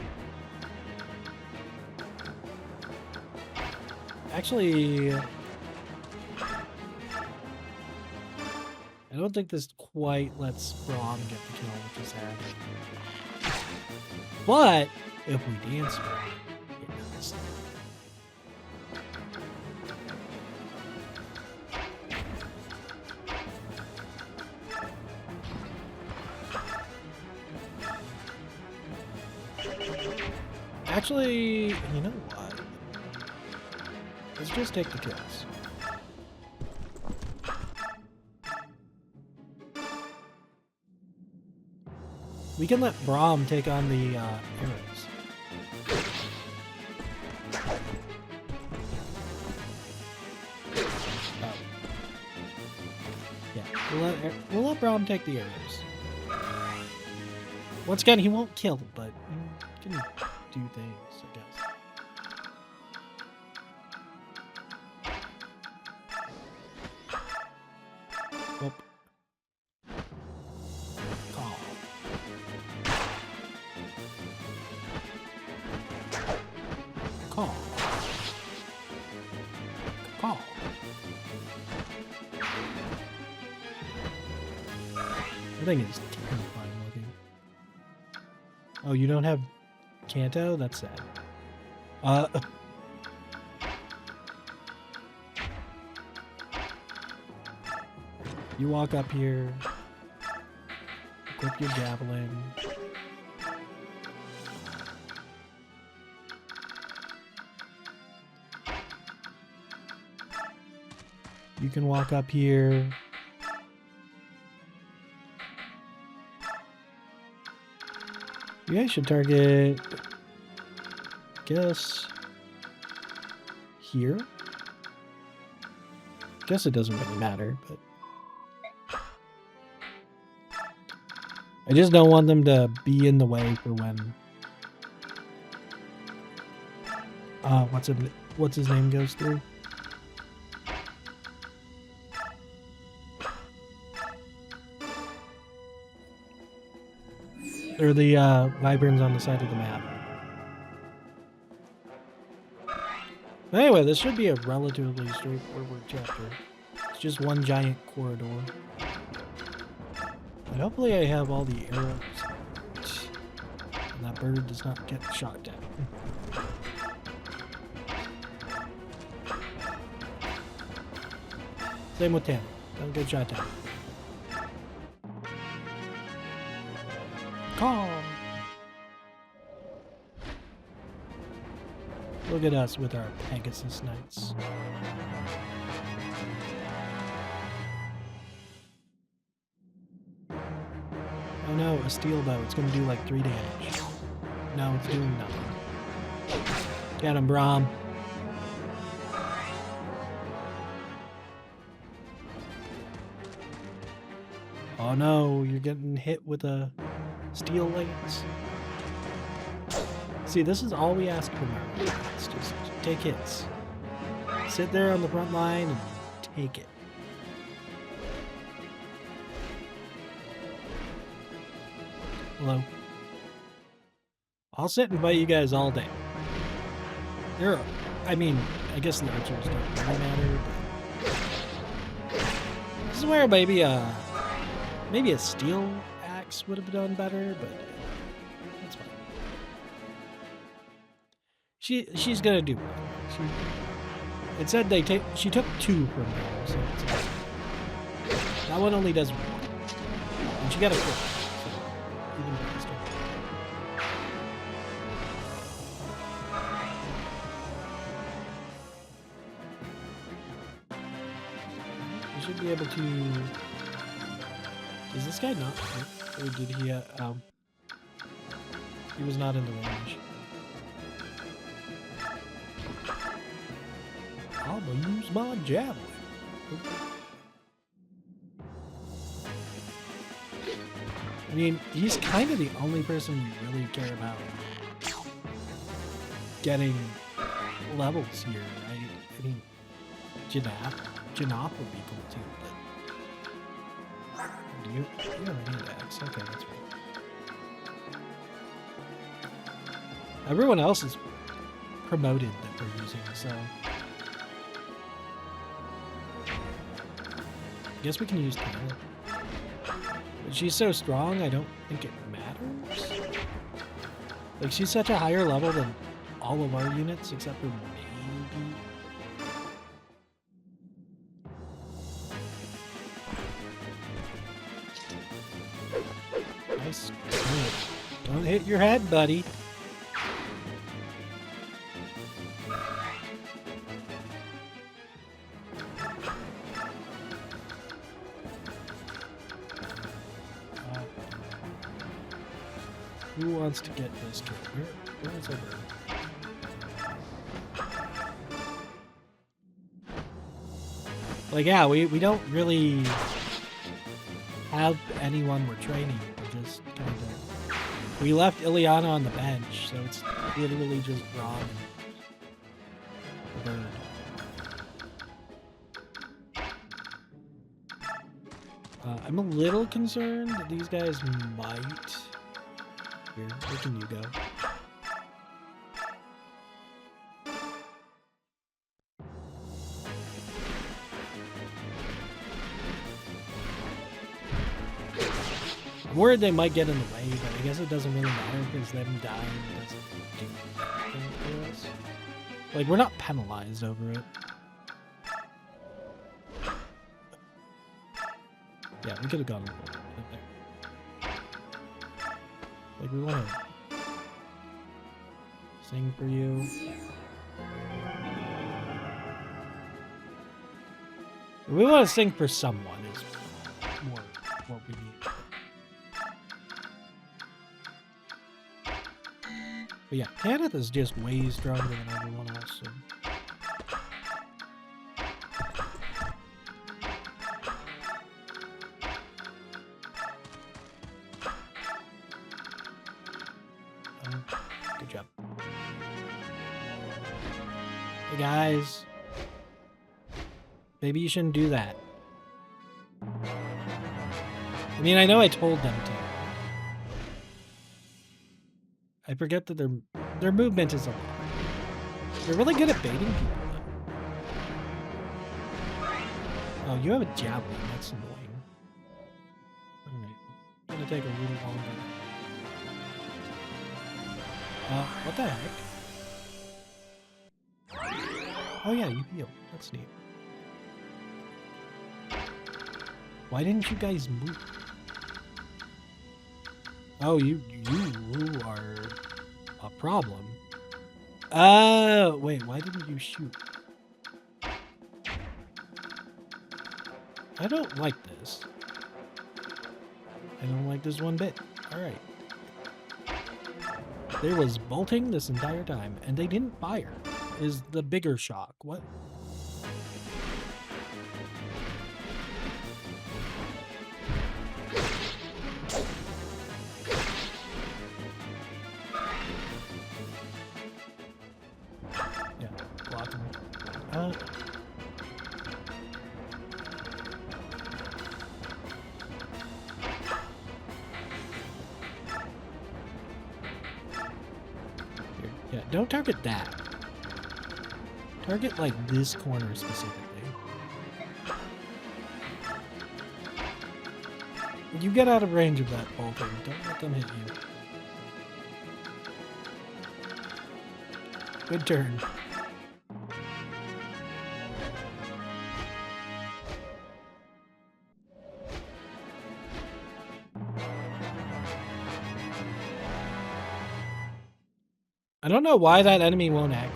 Actually, I don't think this quite lets Braum get the kill with his head. But if we dance for it, it does. Actually, you know what? Let's just take the kills. We can let Braum take on the arrows. Oh. Yeah, we'll let Braum take the arrows. Once again, he won't kill, but he can do things, I guess. Whoop. Call. Call. Call. I think it's terrifying looking. Oh, you don't have Kanto? That's sad. You walk up here, equip your javelin. You can walk up here. You guys should target, guess, here. Guess it doesn't really matter, but I just don't want them to be in the way for when what's his name goes through. Or the Wyverns on the side of the map. Anyway, this should be a relatively straightforward chapter. It's just one giant corridor. And hopefully I have all the arrows. And that bird does not get shot down. Same with Tam. Don't get shot down. Calm. Look at us with our Pegasus Knights. Oh no, a steel bow. It's gonna do like 3 damage. No, it's doing nothing. Get him, Brahm. Oh no, you're getting hit with a steel lance. See, this is all we ask from our It's just take hits. Sit there on the front line and take it. Hello. I'll sit and fight you guys all day. I mean, I guess the archers don't really matter, but this is where maybe a steel axe would have done better, but that's fine. She's gonna do better. It said she took 2 from them, so that one only does 1. And she got a crit, so even faster. We should be able to. Is this guy not hit? Or did he, he was not in the range. I'm gonna use my javelin. I mean, he's kind of the only person you really care about getting levels here, right? I mean, Janop would be cool too, but you don't need axe. Okay, that's fine. Everyone else is promoted that we're using, so I guess we can use Tyler. But she's so strong, I don't think it matters. Like, she's such a higher level than all of our units, except for maybe. Nice. Don't hit your head, buddy. Who wants to get this kid? Where is everyone? Like, yeah, we don't really have anyone we're training. We're just kind of. We left Ileana on the bench, so it's literally just Braum and Bird. I'm a little concerned that these guys might. Here, where can you go? I'm worried they might get in the way, but I guess it doesn't really matter because them dying doesn't do anything for us. Like, we're not penalized over it. Yeah, we could have gone right there. Like, we want to sing for you. We want to sing for someone is more what we need. But yeah, Kenneth is just way stronger than everyone else. So. Good job. Hey guys. Maybe you shouldn't do that. I mean, I know I told them to. I forget that their movement is a lot. They're really good at baiting people, though. Oh, you have a javelin. That's annoying. Alright. It's gonna take a little longer. What the heck? Oh yeah, you heal. That's neat. Why didn't you guys move? Oh, you are a problem. Wait, why didn't you shoot? I don't like this. I don't like this one bit. Alright. There was bolting this entire time, and they didn't fire. Is the bigger shock. What? Yeah, block them. Yeah, don't target that. Target, like, this corner specifically. You get out of range of that bolting. Don't let them hit you. Good turn. I don't know why that enemy won't aggro.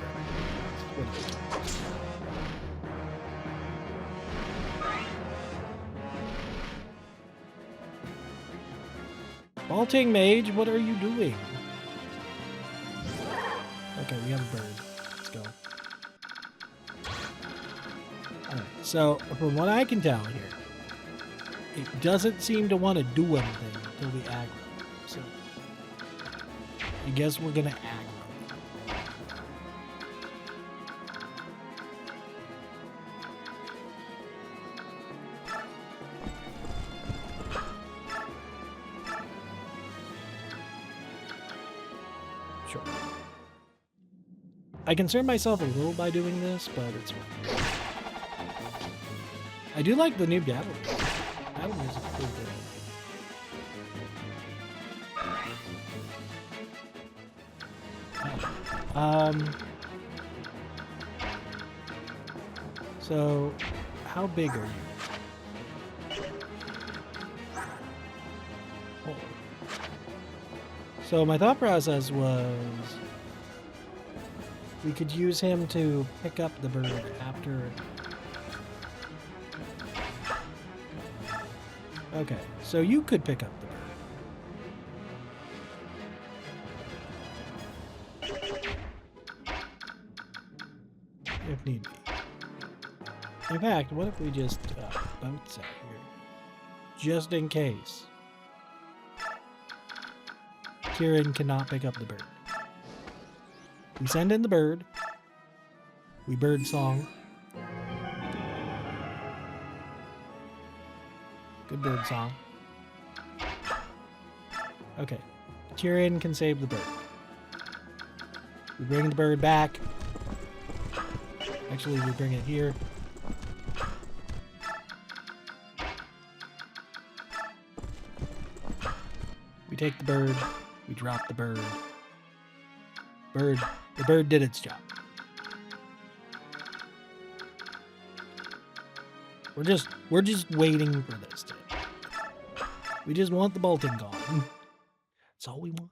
Bolting mage, what are you doing? Okay, we have a bird. Let's go. Alright, so from what I can tell here, it doesn't seem to want to do anything until we aggro. So I guess we're gonna aggro. Sure. I concern myself a little by doing this, but it's fine. I do like the new javelin. Javelin is pretty good. So, how big are you? Oh. So my thought process was we could use him to pick up the bird after. Okay, so you could pick up the bird. If need be. In fact, what if we just bounce out here? Just in case. Kieran cannot pick up the bird. We send in the bird. We bird song. Good bird song. Okay. Kieran can save the bird. We bring the bird back. Actually, we bring it here. We take the bird. We drop the bird. The bird did its job. We're just waiting for this to. We just want the bolting gone. That's all we want.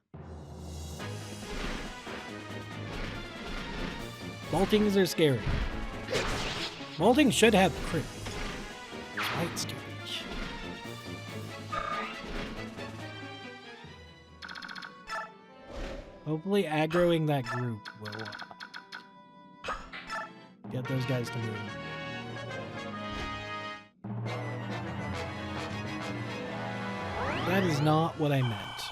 Boltings are scary. Bolting should have crit. Right, scary. Hopefully aggroing that group will get those guys to move. That is not what I meant.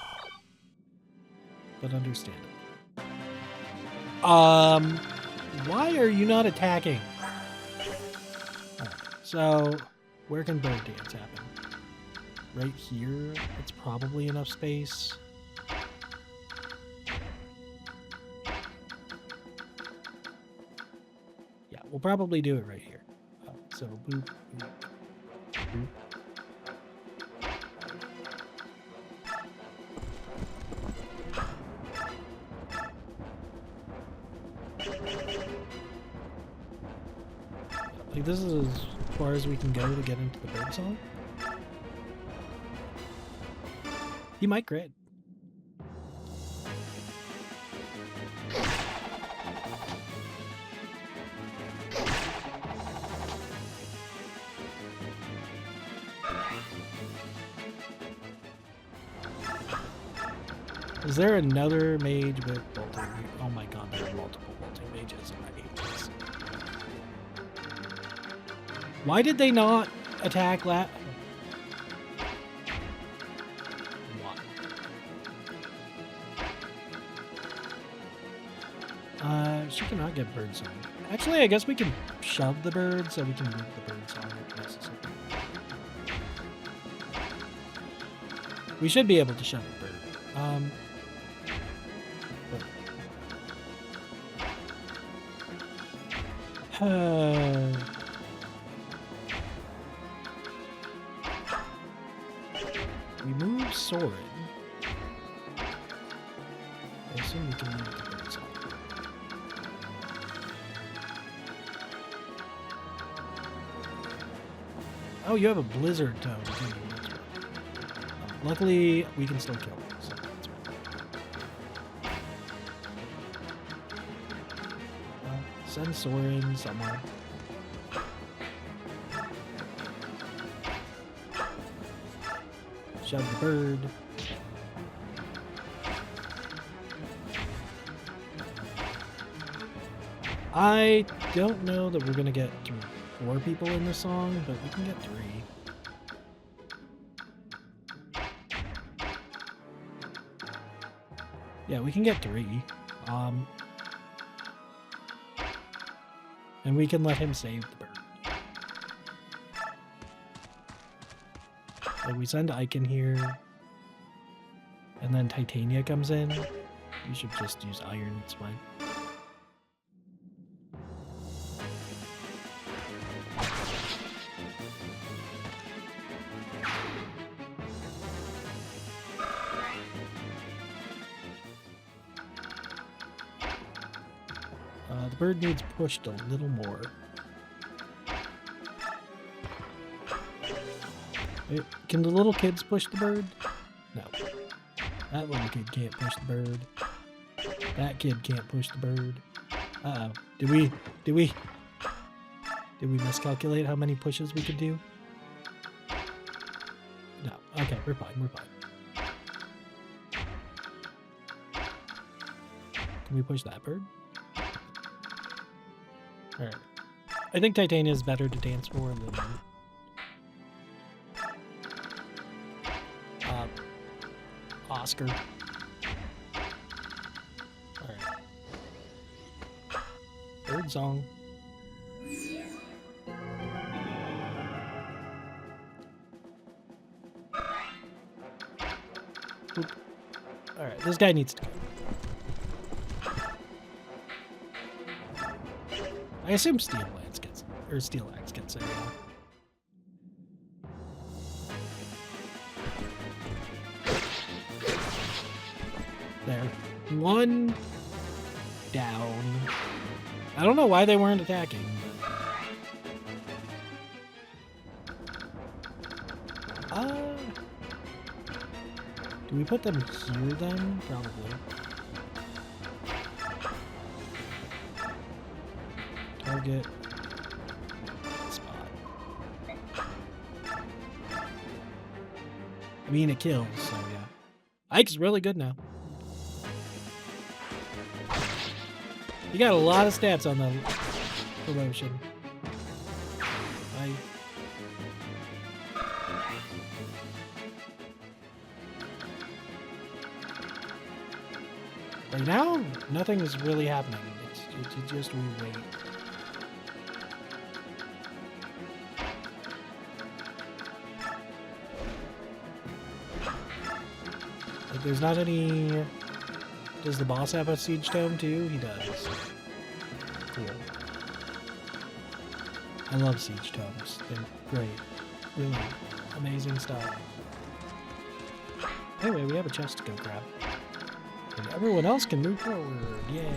But understandable. Why are you not attacking? Right, so, where can bird dance happen? Right here? It's probably enough space. we'll probably do it right here. So boop, boop, boop. Like, this is as far as we can go to get into the bird song. He might crit. Is there another mage with bolting? Oh my god, there are multiple bolting mages. I hate this. Why did they not attack What? She cannot get bird song. Actually, I guess we can shove the bird so we can move the bird song if necessary. We should be able to shove the bird. We move Soren. I assume we can move the bird song. Oh, you have a blizzard toad too. That's right. Luckily, we can still kill them. So that's right. Send Soren somewhere. Shove the bird. I don't know that we're gonna get 4 people in this song, but we can get 3. Yeah, we can get 3. And we can let him save the bird. So we send Icon here, and then Titania comes in. You should just use Iron, it's fine. The bird needs pushed a little more. Wait, can the little kids push the bird? No. That little kid can't push the bird. That kid can't push the bird. Uh-oh. Did we miscalculate how many pushes we could do? No. Okay, we're fine, we're fine. Can we push that bird? Alright. I think Titania is better to dance for than Oscar. Alright. Bird song. Alright, this guy needs to go. I assume Steel Axe gets it. There. 1 down. I don't know why they weren't attacking, but... do we put them here then? Probably. Target. Spot. I mean, it kills, so yeah. Ike's really good now. You got a lot of stats on the promotion. Right now, nothing is really happening. It's just we wait. Like, there's not any... Does the boss have a siege tome too? He does. Cool. I love siege tomes. They're great. Really amazing stuff. Anyway, we have a chest to go grab. And everyone else can move forward. Yay.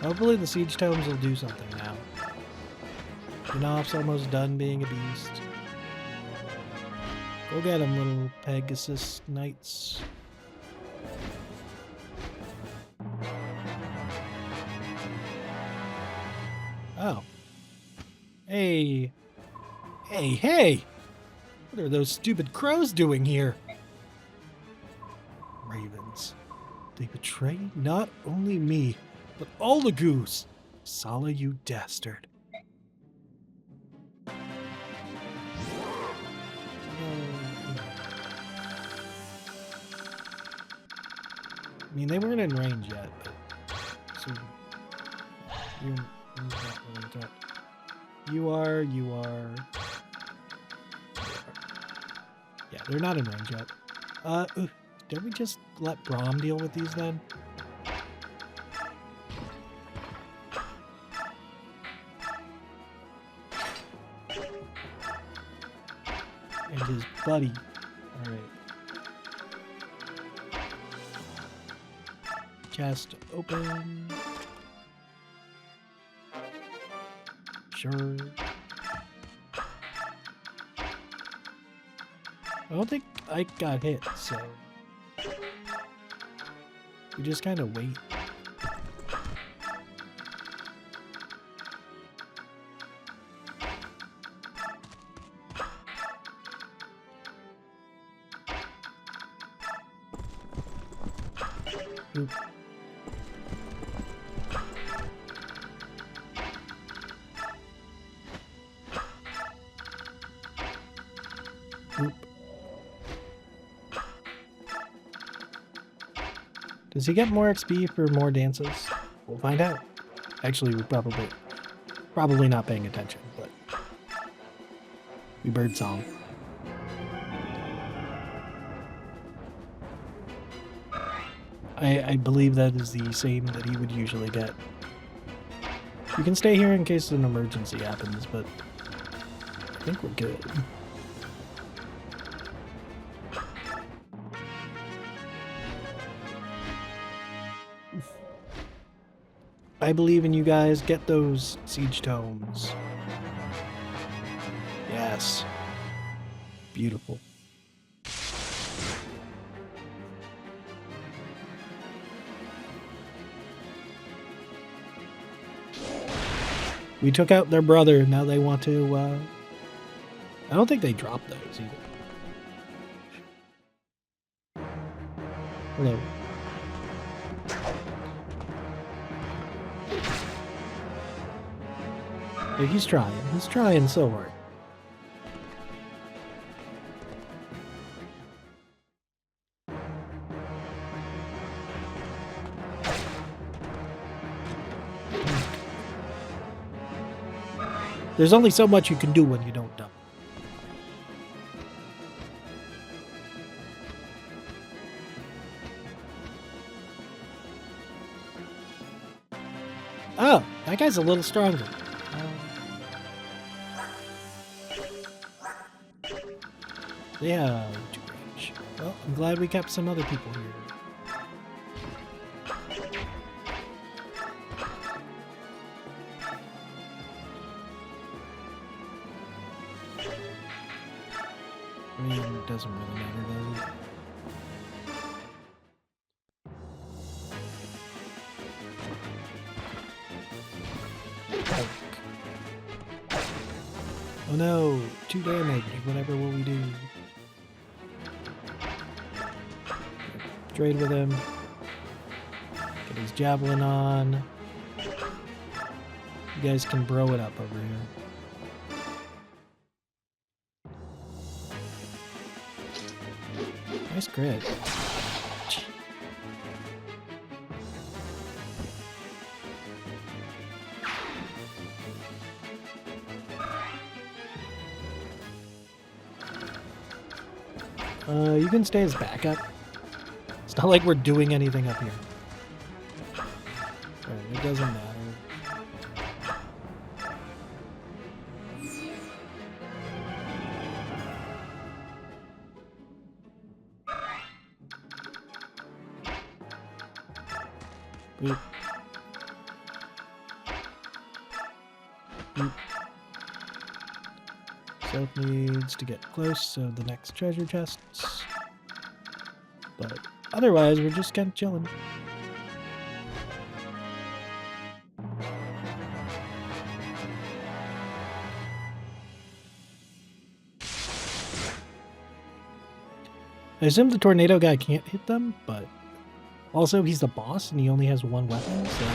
Hopefully the siege tomes will do something now. Ganop's almost done being a beast. Go get him, little Pegasus Knights. Oh. Hey. Hey, hey! What are those stupid crows doing here? Ravens. They betray not only me, but all the goose. Sala, you dastard. I mean, they weren't in range yet, but so you're not really that. You are. Yeah, they're not in range yet. Did we just let Braum deal with these then? And his buddy. Alright. Chest open. Sure. I don't think I got hit, so we just kind of wait. Oop. Oop. Does he get more XP for more dances? We'll find out. Actually, we're probably not paying attention, but we birdsong. I believe that is the same that he would usually get. You can stay here in case an emergency happens, but I think we're good. I believe in you guys. Get those siege tomes. Yes. Beautiful. We took out their brother. Now they want to, I don't think they dropped those either. Hello. Yeah, he's trying. He's trying so hard. There's only so much you can do when you don't dump. Oh, that guy's a little stronger. Yeah, range. Well, I'm glad we kept some other people here. I mean, it doesn't really matter, does it? Oh no, 2 damage. Whatever will we do? Trade with him. Get his javelin on. You guys can bro it up over here. Nice crit. You can stay as backup. It's not like we're doing anything up here. Alright, it doesn't matter. Boop. Boop. Self needs to get close to the next treasure chests. But otherwise, we're just kind of chilling. I assume the tornado guy can't hit them, but also he's the boss and he only has one weapon, so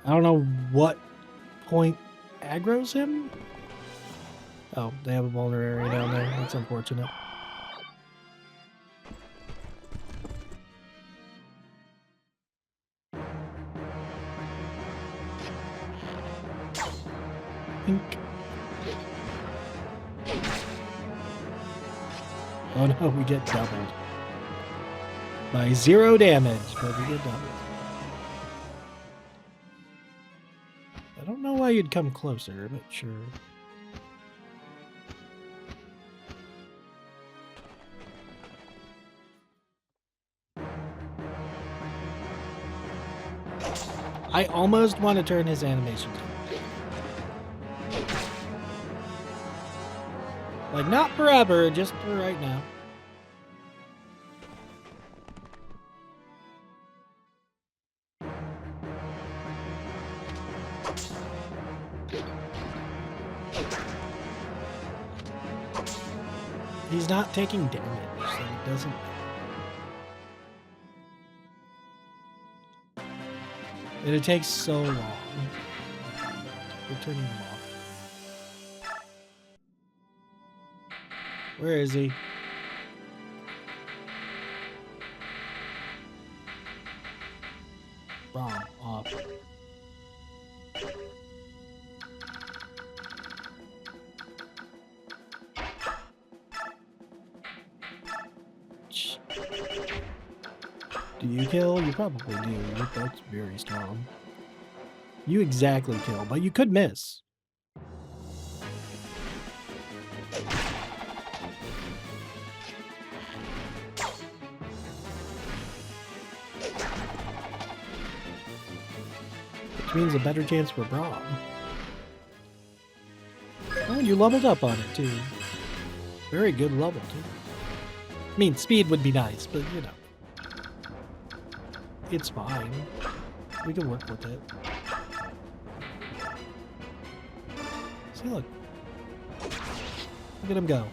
I don't know what point aggroes him. Oh, they have a vulner area down there. That's unfortunate. Pink. Oh no, we get doubled. By 0 damage, but we get doubled. I don't know why you'd come closer, but sure. I almost want to turn his animations on. Like, not forever, just for right now. He's not taking damage, so it doesn't... And it takes so long. We're turning him off. Where is he? Bomb off. Do you kill? You probably do. You're both very strong. You exactly kill, but you could miss. Which means a better chance for Braum. Oh, you leveled up on it too. Very good level too. I mean, speed would be nice, but you know. It's fine. We can work with it. See, look. Look at him go.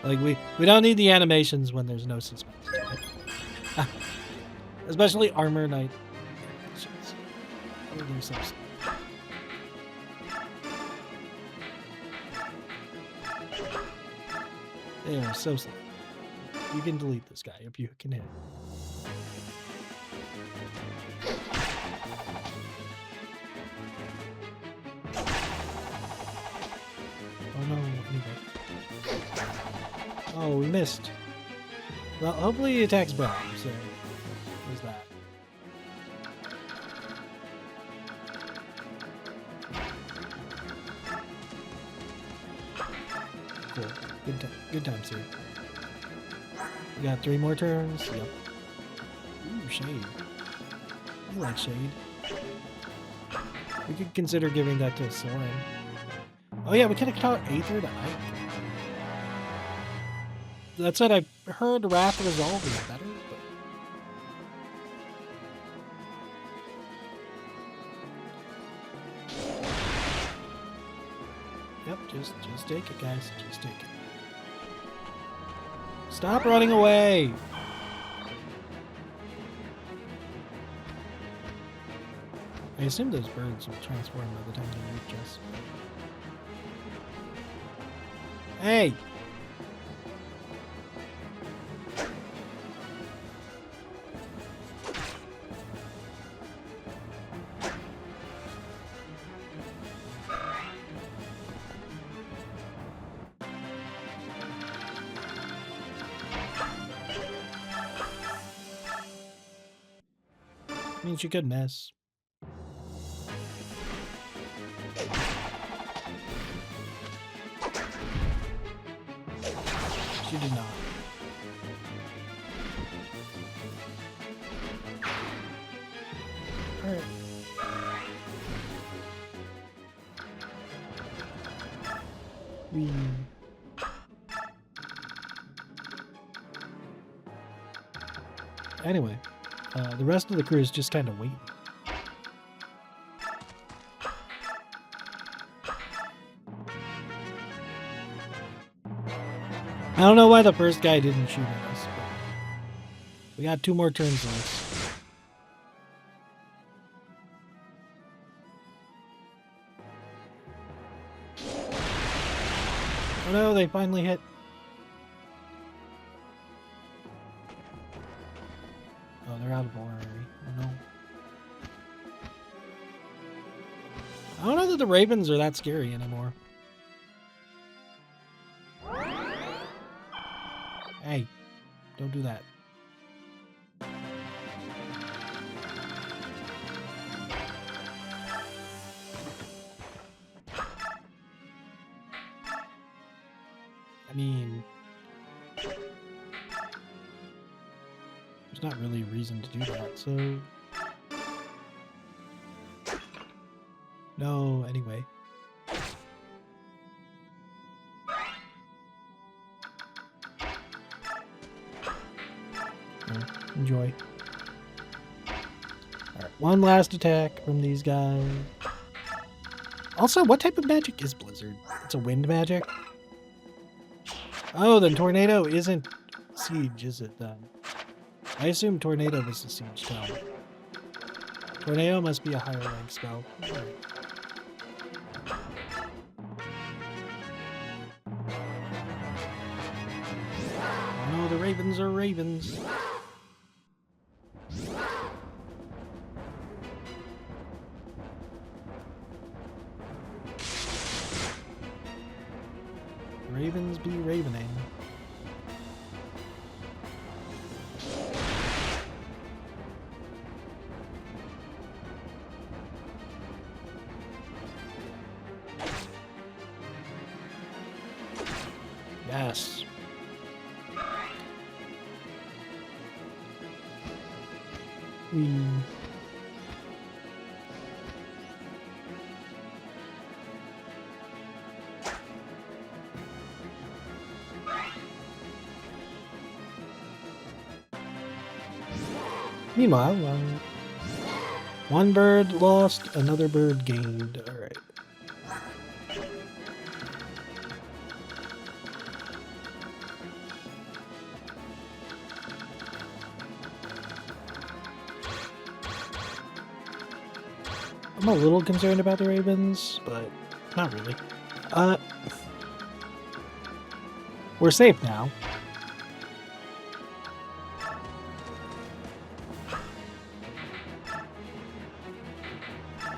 Like, we don't need the animations when there's no suspense. Especially Armor Knight. Oh, they're so slow. They are so slow. You can delete this guy if you can hit. Oh no, anyway. Oh, we missed. Well, hopefully he attacks Braum, so there's that. Cool. Good times here. We got 3 more turns. Yep. Ooh, Shade. I like Shade. We could consider giving that to Soren. Oh yeah, we could have taught Aether to Ike. That said, I've heard Wrath Resolve is better, but... Yep, just take it, guys. Just take it. Stop running away! I assume those birds will transform by the time they reach us. Hey! Means you could miss. She did not. Alright. Anyway, the rest of the crew is just kind of waiting. I don't know why the first guy didn't shoot at us, but we got 2 more turns of this. Oh no, they finally hit. Oh, they're out of orrery. Oh no. I don't know that the ravens are that scary anymore. Hey, don't do that. I mean, there's not really a reason to do that, so... No, anyway. Enjoy. Alright, one last attack from these guys. Also, what type of magic is Blizzard? It's a wind magic? Oh, then Tornado isn't Siege, is it then? I assume Tornado was the Siege spell. Tornado must be a higher rank spell. Right. Oh no, the ravens are ravens. Ravens be ravening. Yes. Meanwhile, one bird lost, another bird gained. All right. I'm a little concerned about the ravens, but not really. We're safe now.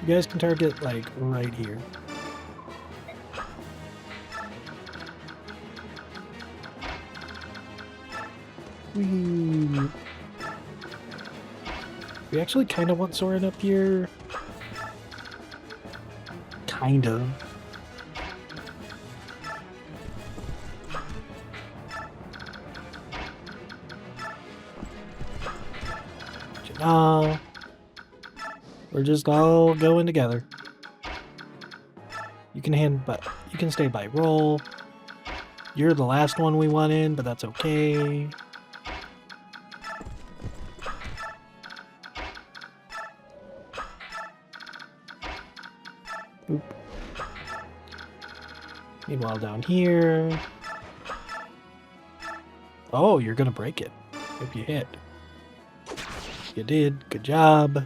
You guys can target, like, right here. We actually kind of want Soren up here. Kind of. We're just all going together. You can stay by roll. You're the last one we want in, but that's okay. Boop. Meanwhile, down here. Oh, you're gonna break it. If you hit. You did. Good job.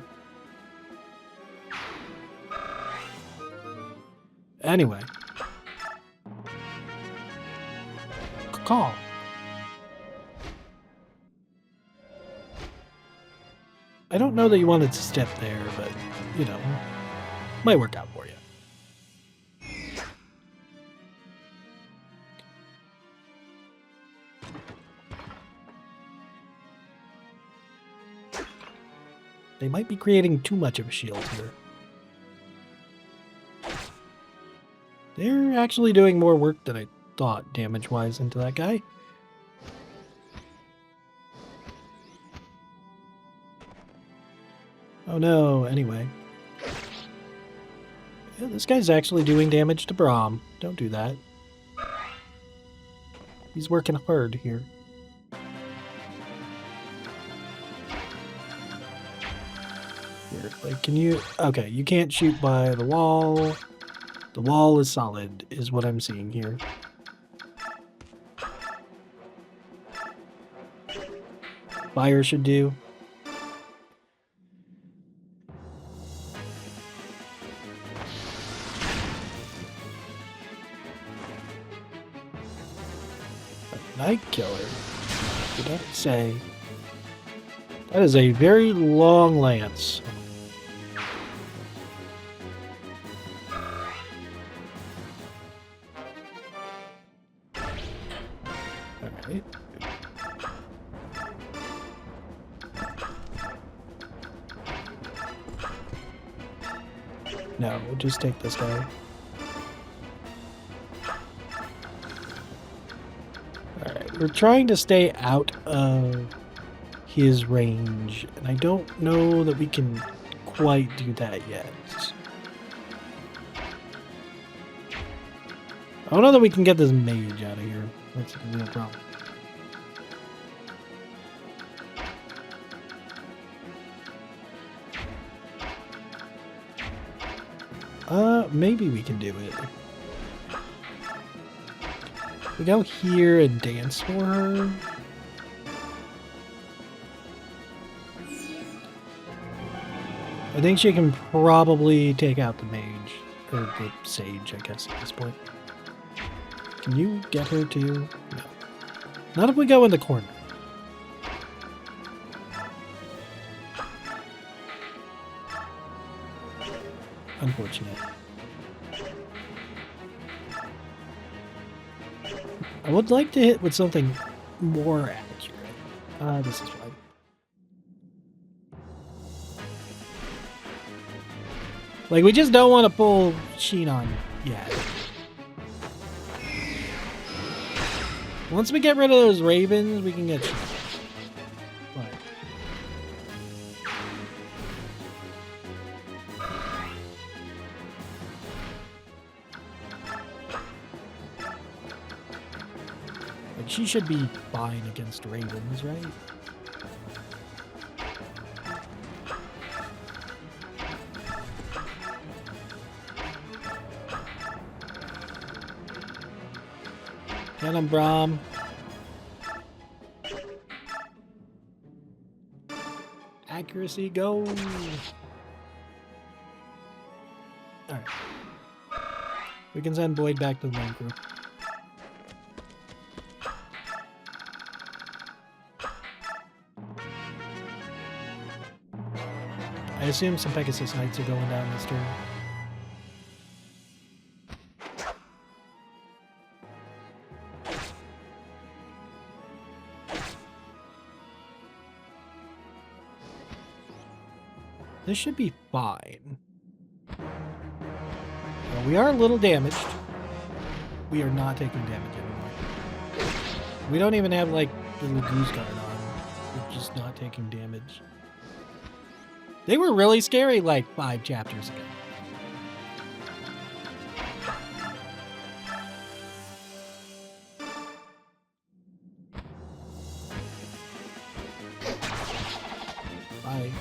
Anyway. Call. I don't know that you wanted to step there, but, you know, might work out for you. They might be creating too much of a shield here. They're actually doing more work than I thought, damage-wise, into that guy. Oh no, anyway. Yeah, this guy's actually doing damage to Braum. Don't do that. He's working hard here. Here, like, can you... Okay, you can't shoot by the wall. The wall is solid, is what I'm seeing here. Fire should do. Night Killer. Did I say? That is a very long lance. Alright. No, we'll just take this guy. Alright, we're trying to stay out of his range, and I don't know that we can quite do that yet. I don't know that we can get this mage out of here. That's a real problem. Maybe we can do it. We go here and dance for her. I think she can probably take out the mage, or the sage, I guess, at this point. Can you get her to? No. Not if we go in the corner. Unfortunate. I would like to hit with something more accurate. This is fine. Like, we just don't want to pull Sheen on yet. Once we get rid of those ravens, we can get Sheen. But like, she should be fine against ravens, right? Get him, Braum. Accuracy, go. Alright. We can send Boyd back to the main crew. I assume some Pegasus Knights are going down this turn. This should be fine. Well, we are a little damaged. We are not taking damage anymore. We don't even have, like, the Lagoose Guard on. We're just not taking damage. They were really scary, like, 5 chapters ago. Bye.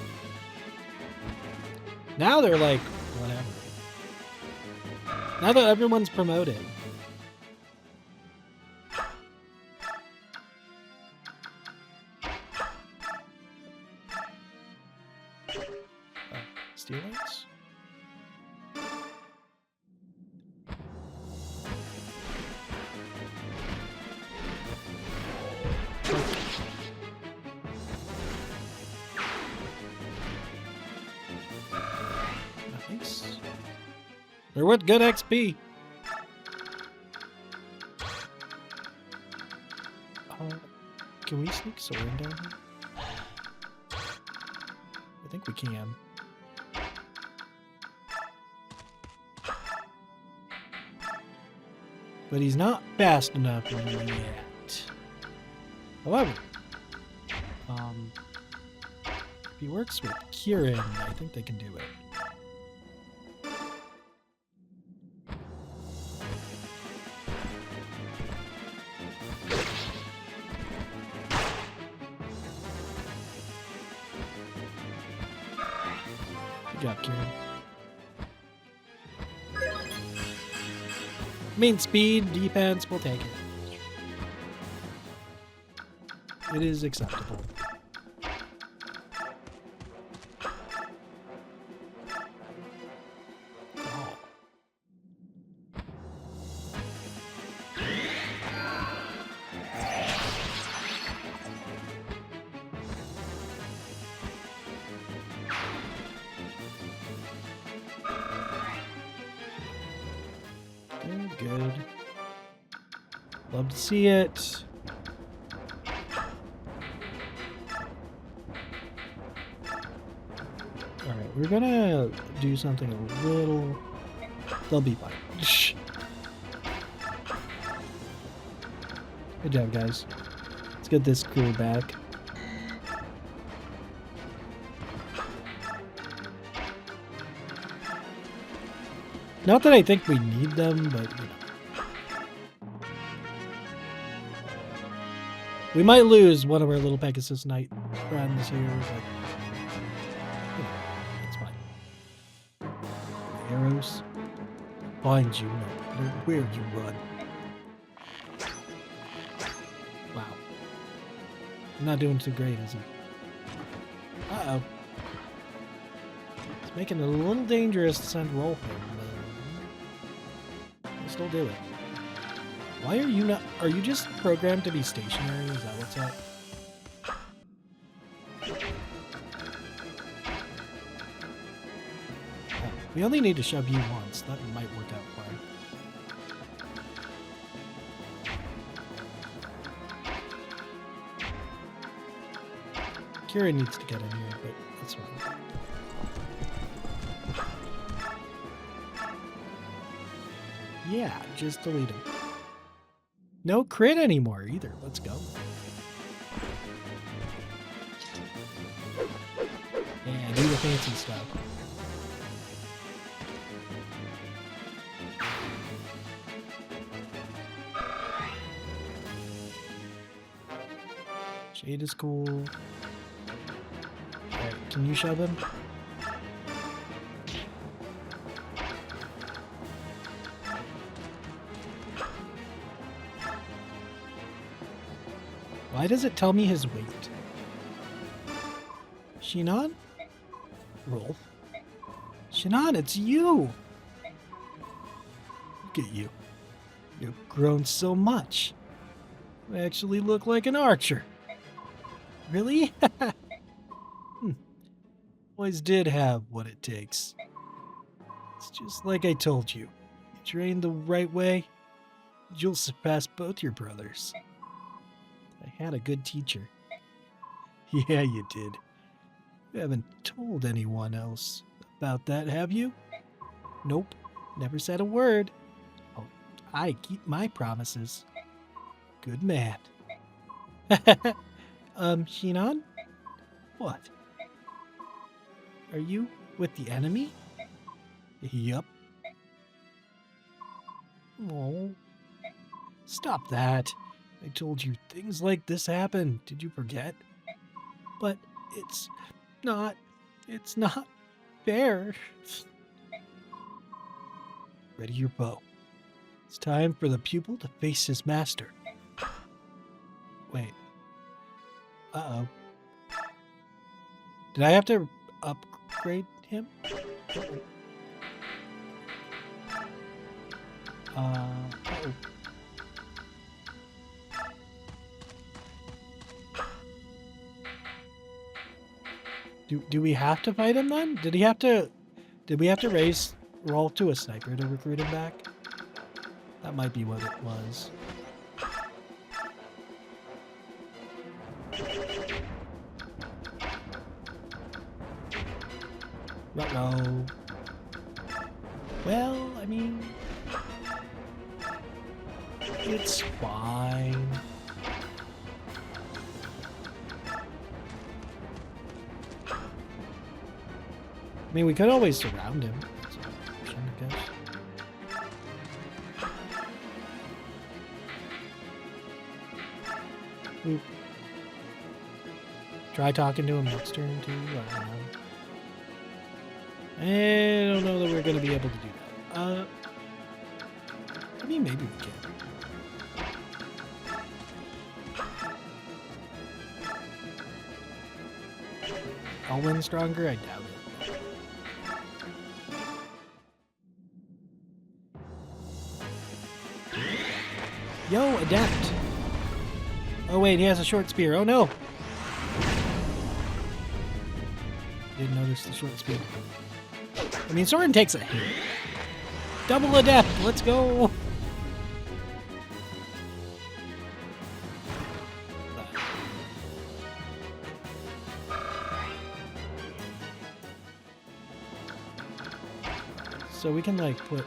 Now they're like, whatever. Now that everyone's promoted. Steel Lights? Nice. They're worth good XP. Can we sneak Soren down here? I think we can. But he's not fast enough yet. However, if he works with Kieran, I think they can do it. Good job, Kieran. Main speed, defense, we'll take it. It is acceptable. Oh. Good. Love to see it. Alright, we're gonna do something a little... They'll be fine. Shh. Good job, guys. Let's get this crew back. Not that I think we need them, but, you know. We might lose one of our little Pegasus Knight friends here, but, you know, it's fine. Arrows. Find you, no matter where you run. Wow. I'm not doing too great, is he? Uh-oh. It's making it a little dangerous to send Rolf in, but still do it. Why are you not... Are you just programmed to be stationary? Is that what's up? Oh, we only need to shove you once. That might work out fine. Kira needs to get in here, but that's fine. Yeah, just delete him. No crit anymore either. Let's go. Yeah, do the fancy stuff. Shade is cool. Alright, can you shove him? Why does it tell me his weight? Shinon? Rolf? Shinon, it's you! Look at you. You've grown so much. You actually look like an archer. Really? Boys did have what it takes. It's just like I told you. You train the right way, you'll surpass both your brothers. I had a good teacher. Yeah, you did. You haven't told anyone else about that, have you? Nope. Never said a word. Oh, I keep my promises. Good man. Shinon? What? Are you with the enemy? Yup. Oh. Stop that. I told you things like this happen. Did you forget? But it's not fair. Ready your bow. It's time for the pupil to face his master. Wait. Uh-oh. Did I have to upgrade him? Uh-oh. Do we have to fight him then? Did we have to raise Rolf to a sniper to recruit him back? That might be what it was. Ruh-roh. Well, I mean, it's fine. I mean, we could always surround him. That's an option, I guess. Oop. Try talking to him next turn, too. I don't know. I don't know that we're going to be able to do that. I mean, maybe we can. I'll win stronger? I doubt it. Yo, Adept! Oh wait, he has a short spear. Oh no! Didn't notice the short spear. I mean, Soren takes a hit. Double Adept! Let's go! So we can, like, put...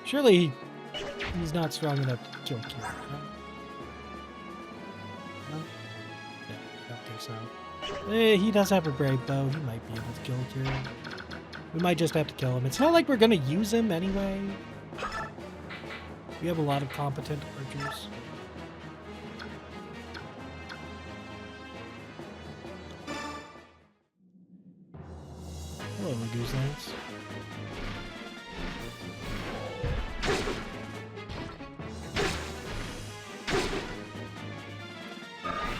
Surely he's not strong enough to kill Kira, right? No? Yeah, I don't think so. He does have a brave bow. He might be able to kill Kira. We might just have to kill him. It's not like we're going to use him anyway. We have a lot of competent archers. Hello, Gooselance.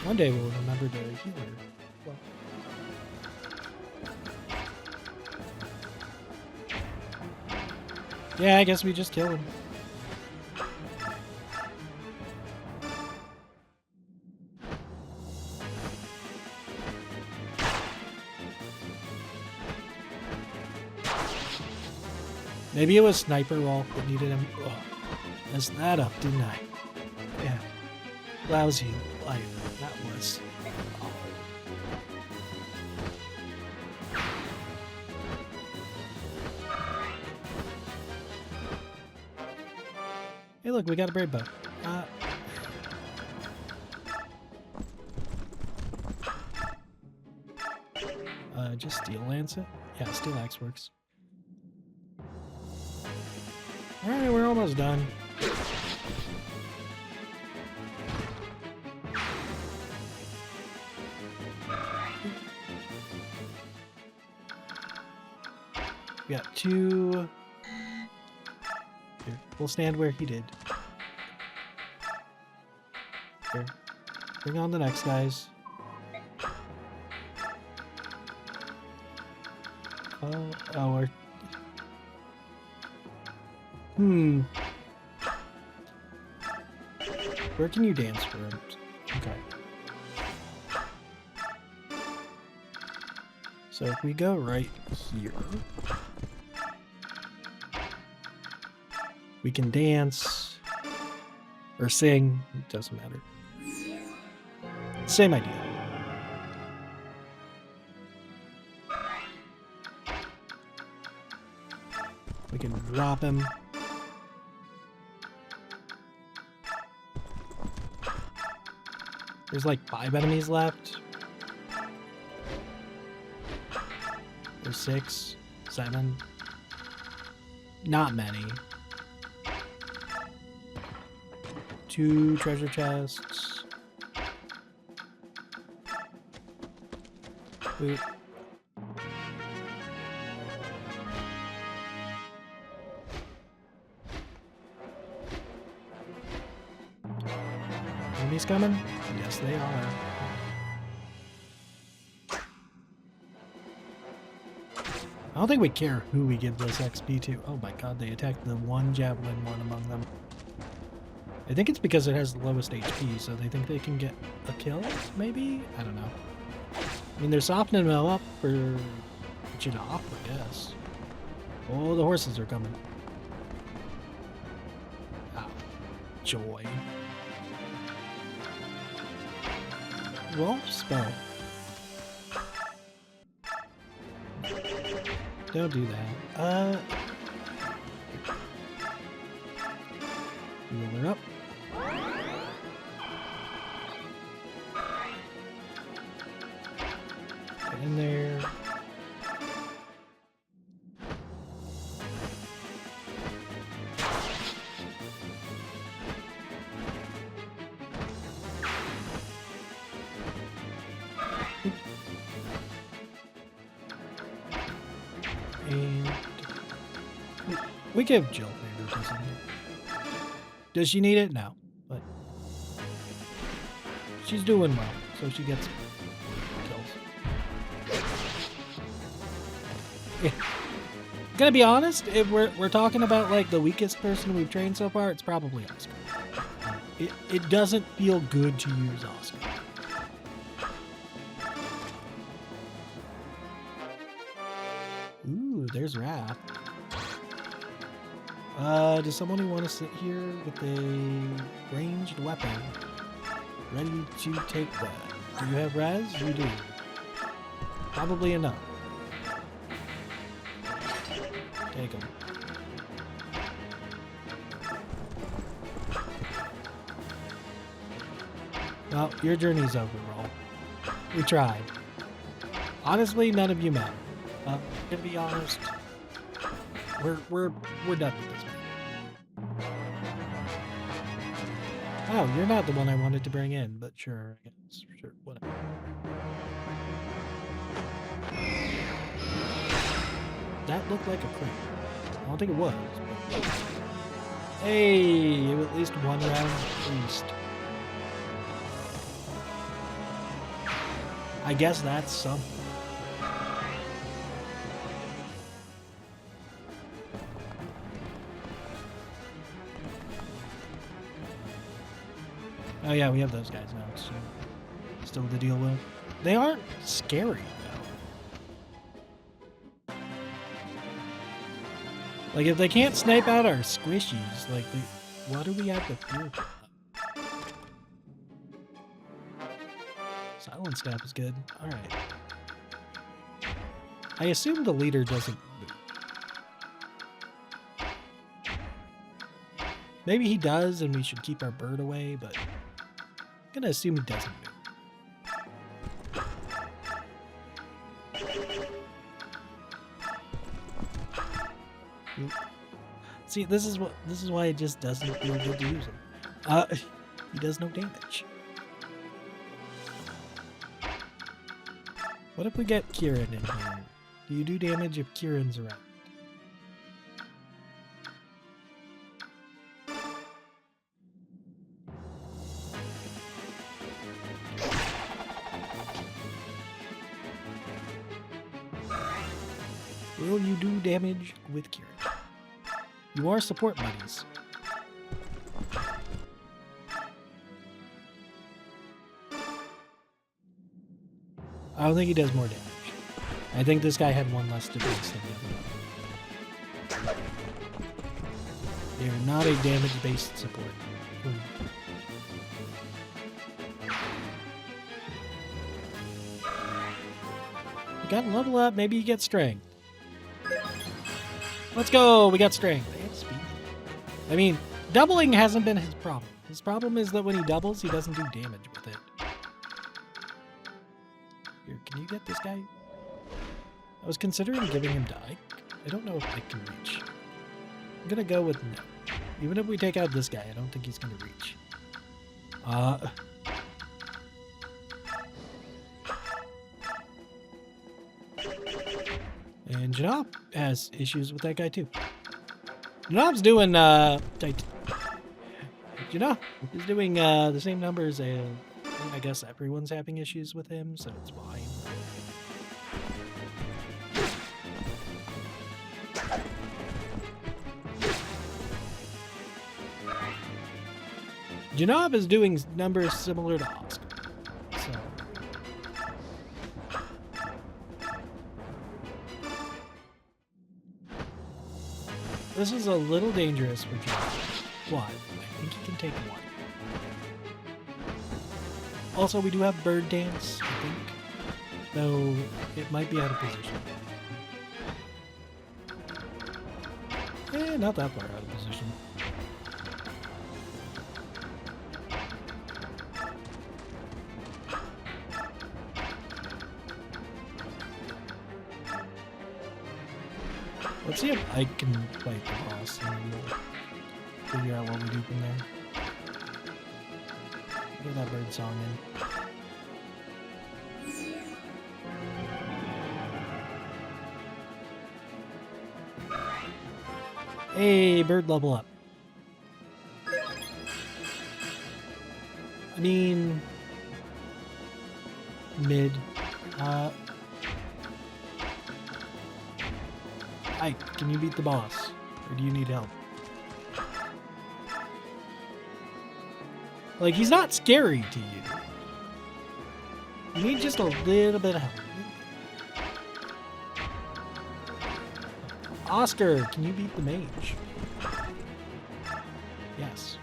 One day we'll remember to heal her. Well. Yeah, I guess we just kill him. Maybe it was Sniper Wall that needed him. Oh, messed that up, didn't I? Yeah. Lousy life. That was. Oh. Hey, look, we got a brave bow. Just Steel Lance it? Yeah, Steel Axe works. Alright, we're almost done. We got two. Here, we'll stand where he did. Here. Bring on the next guys. Or... Where can you dance for him? Okay. So if we go right here, we can dance or sing. It doesn't matter. Same idea. We can drop him. There's like 5 enemies left. There's 6, 7. Not many. 2 treasure chests. Oop. Enemies coming? Yes, they are. I don't think we care who we give this XP to. Oh my god, they attacked the one javelin one among them. I think it's because it has the lowest HP, so they think they can get a kill, maybe? I don't know. I mean, they're softening them up for it off, I guess. Oh, the horses are coming. Oh, joy. Wolf spell. Don't do that. Roll her up. Get in there. And we give Jill favoritism. Does she need it? No. But she's doing well, so she gets kills. Yeah. Gonna be honest, if we're talking about like the weakest person we've trained so far, it's probably Oscar. It doesn't feel good to use Oscar. Ooh, there's Wrath. Does someone want to sit here with a ranged weapon ready to take that? Do you have res? You do. Probably enough. Take him. Well, your journey's over, Roll. We tried. Honestly, none of you matter. To be honest, we're done with this one. Oh, you're not the one I wanted to bring in, but sure, I guess. Sure, whatever. That looked like a crit. I don't think it was. But... Hey, at least one round at least. I guess that's something. Oh yeah, we have those guys now. So still to deal with. They aren't scary though. Like if they can't snipe out our squishies, like what do we have to fear from them? Silent Staff is good. All right. I assume the leader doesn't move. Maybe he does, and we should keep our bird away, but I'm gonna assume he doesn't move. See, this is why it just doesn't feel good to use him. He does no damage. What if we get Kieran in here? Do you do damage if Kieran's around? Will you do damage with Kieran? You are support buddies. I don't think he does more damage. I think this guy had one less defense than the other one. They're not a damage-based support. You got level up, maybe you get strength. Let's go, we got strength. They have speed. I mean, doubling hasn't been his problem. His problem is that when he doubles, he doesn't do damage with it. Here, can you get this guy? I was considering giving him die. I don't know if I can reach. I'm gonna go with no. Even if we take out this guy, I don't think he's gonna reach. And Janab has issues with that guy too. Janab's doing Janab is doing the same numbers, and I guess everyone's having issues with him, so it's fine. Janab is doing numbers similar to Oscar. So. This is a little dangerous for Janab. Why? I think he can take one. Also, we do have Bird Dance, I think. Though, it might be out of position. Not that far out of position. Let's see if I can fight the boss and then we'll figure out what we do from there. Get that bird song in. Hey, bird level up. I mean, mid. Ike, can you beat the boss? Or do you need help? Like, he's not scary to you. You need just a little bit of help. Oscar, can you beat the mage? Yes.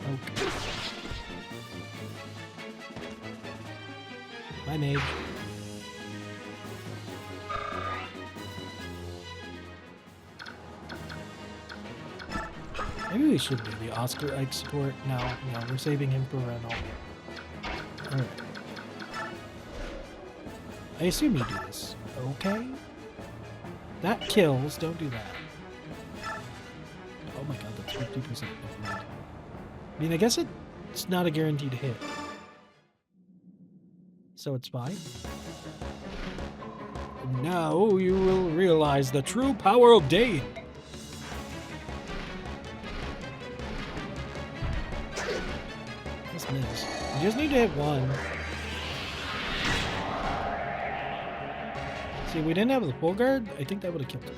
Okay. Bye, mage. Maybe we should do the Oscar Ike support now. No, we're saving him for Renault. Alright. I assume you do this. Okay. That kills. Don't do that. Oh my god, that's 50%. Never mind. I mean, I guess it's not a guaranteed hit. So it's fine. Now you will realize the true power of Dane. This miss. You just need to hit one. See, if we didn't have the full guard, I think that would have killed him.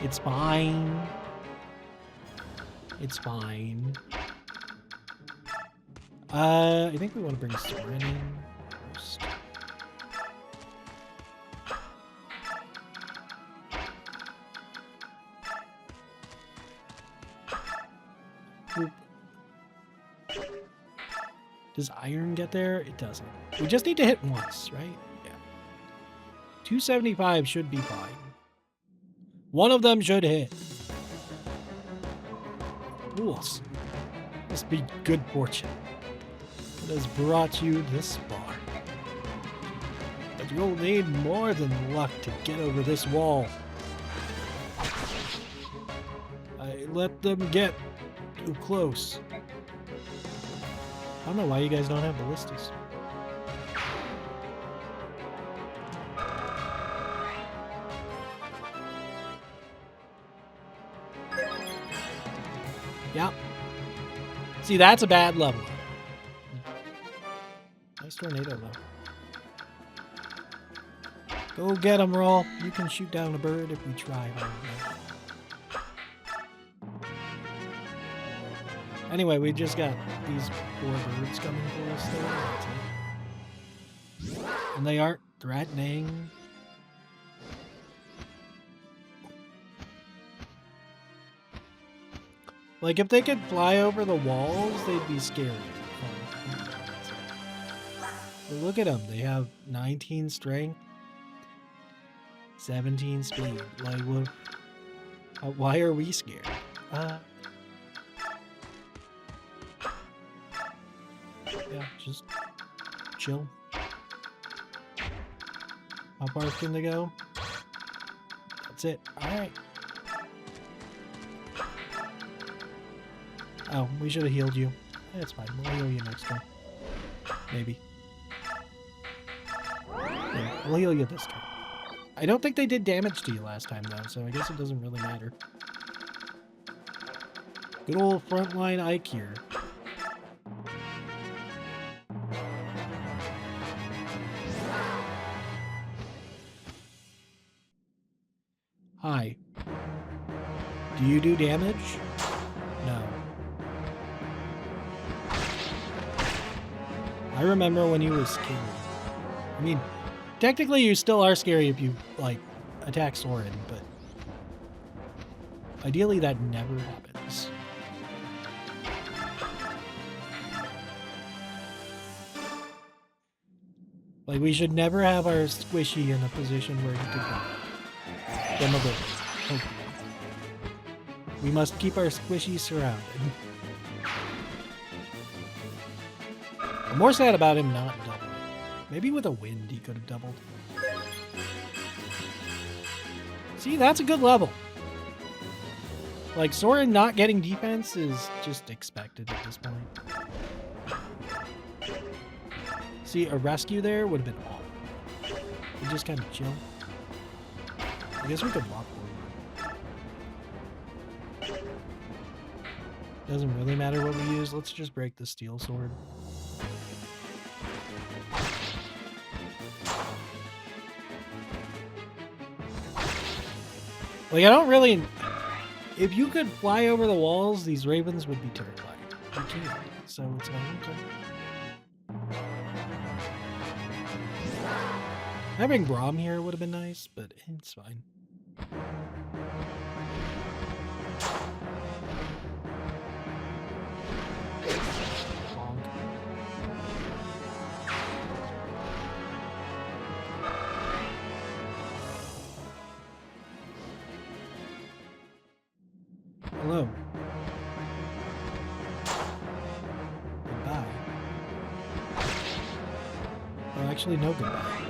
It's fine. It's fine. I think we want to bring Soren in first. Oop. Does Iron get there? It doesn't. We just need to hit once, right? Yeah. 275 should be fine. One of them should hit. Fools. Must be good fortune that has brought you this far. But you'll need more than luck to get over this wall. I let them get too close. I don't know why you guys don't have ballistas. Yep. See, that's a bad level. Nice tornado, though. Go get him, Rolf. You can shoot down a bird if we try hard enough. Anyway, we just got these 4 birds coming for us there. That's it. And they aren't threatening. Like, if they could fly over the walls, they'd be scary. But look at them. They have 19 strength, 17 speed. Like, what? Why are we scared? Yeah, just chill. How far can they go? That's it. Alright. Oh, we should have healed you. That's fine. We'll heal you next time. Maybe. Yeah, we'll heal you this time. I don't think they did damage to you last time, though, so I guess it doesn't really matter. Good old frontline Ike here. Hi. Do you do damage? No. I remember when he was scared. I mean, Technically, you still are scary if you, like, attack Soren, but ideally that never happens. Like, we should never have our squishy in a position where he could die from a bullet. Hopefully. We must keep our squishy surrounded. I'm more sad about him not doubling. Maybe with a wind he could have doubled. See, that's a good level. Like, Soren not getting defense is just expected at this point. See, a rescue there would have been awful. We just kind of chill. I guess we could walk forward. Doesn't really matter what we use. Let's just break the steel sword. Like, I don't really... If you could fly over the walls, these ravens would be terrifying. You can't. So it's like, okay. Having Braum here would have been nice, but it's fine. Hello. Goodbye. Oh, actually, no goodbye.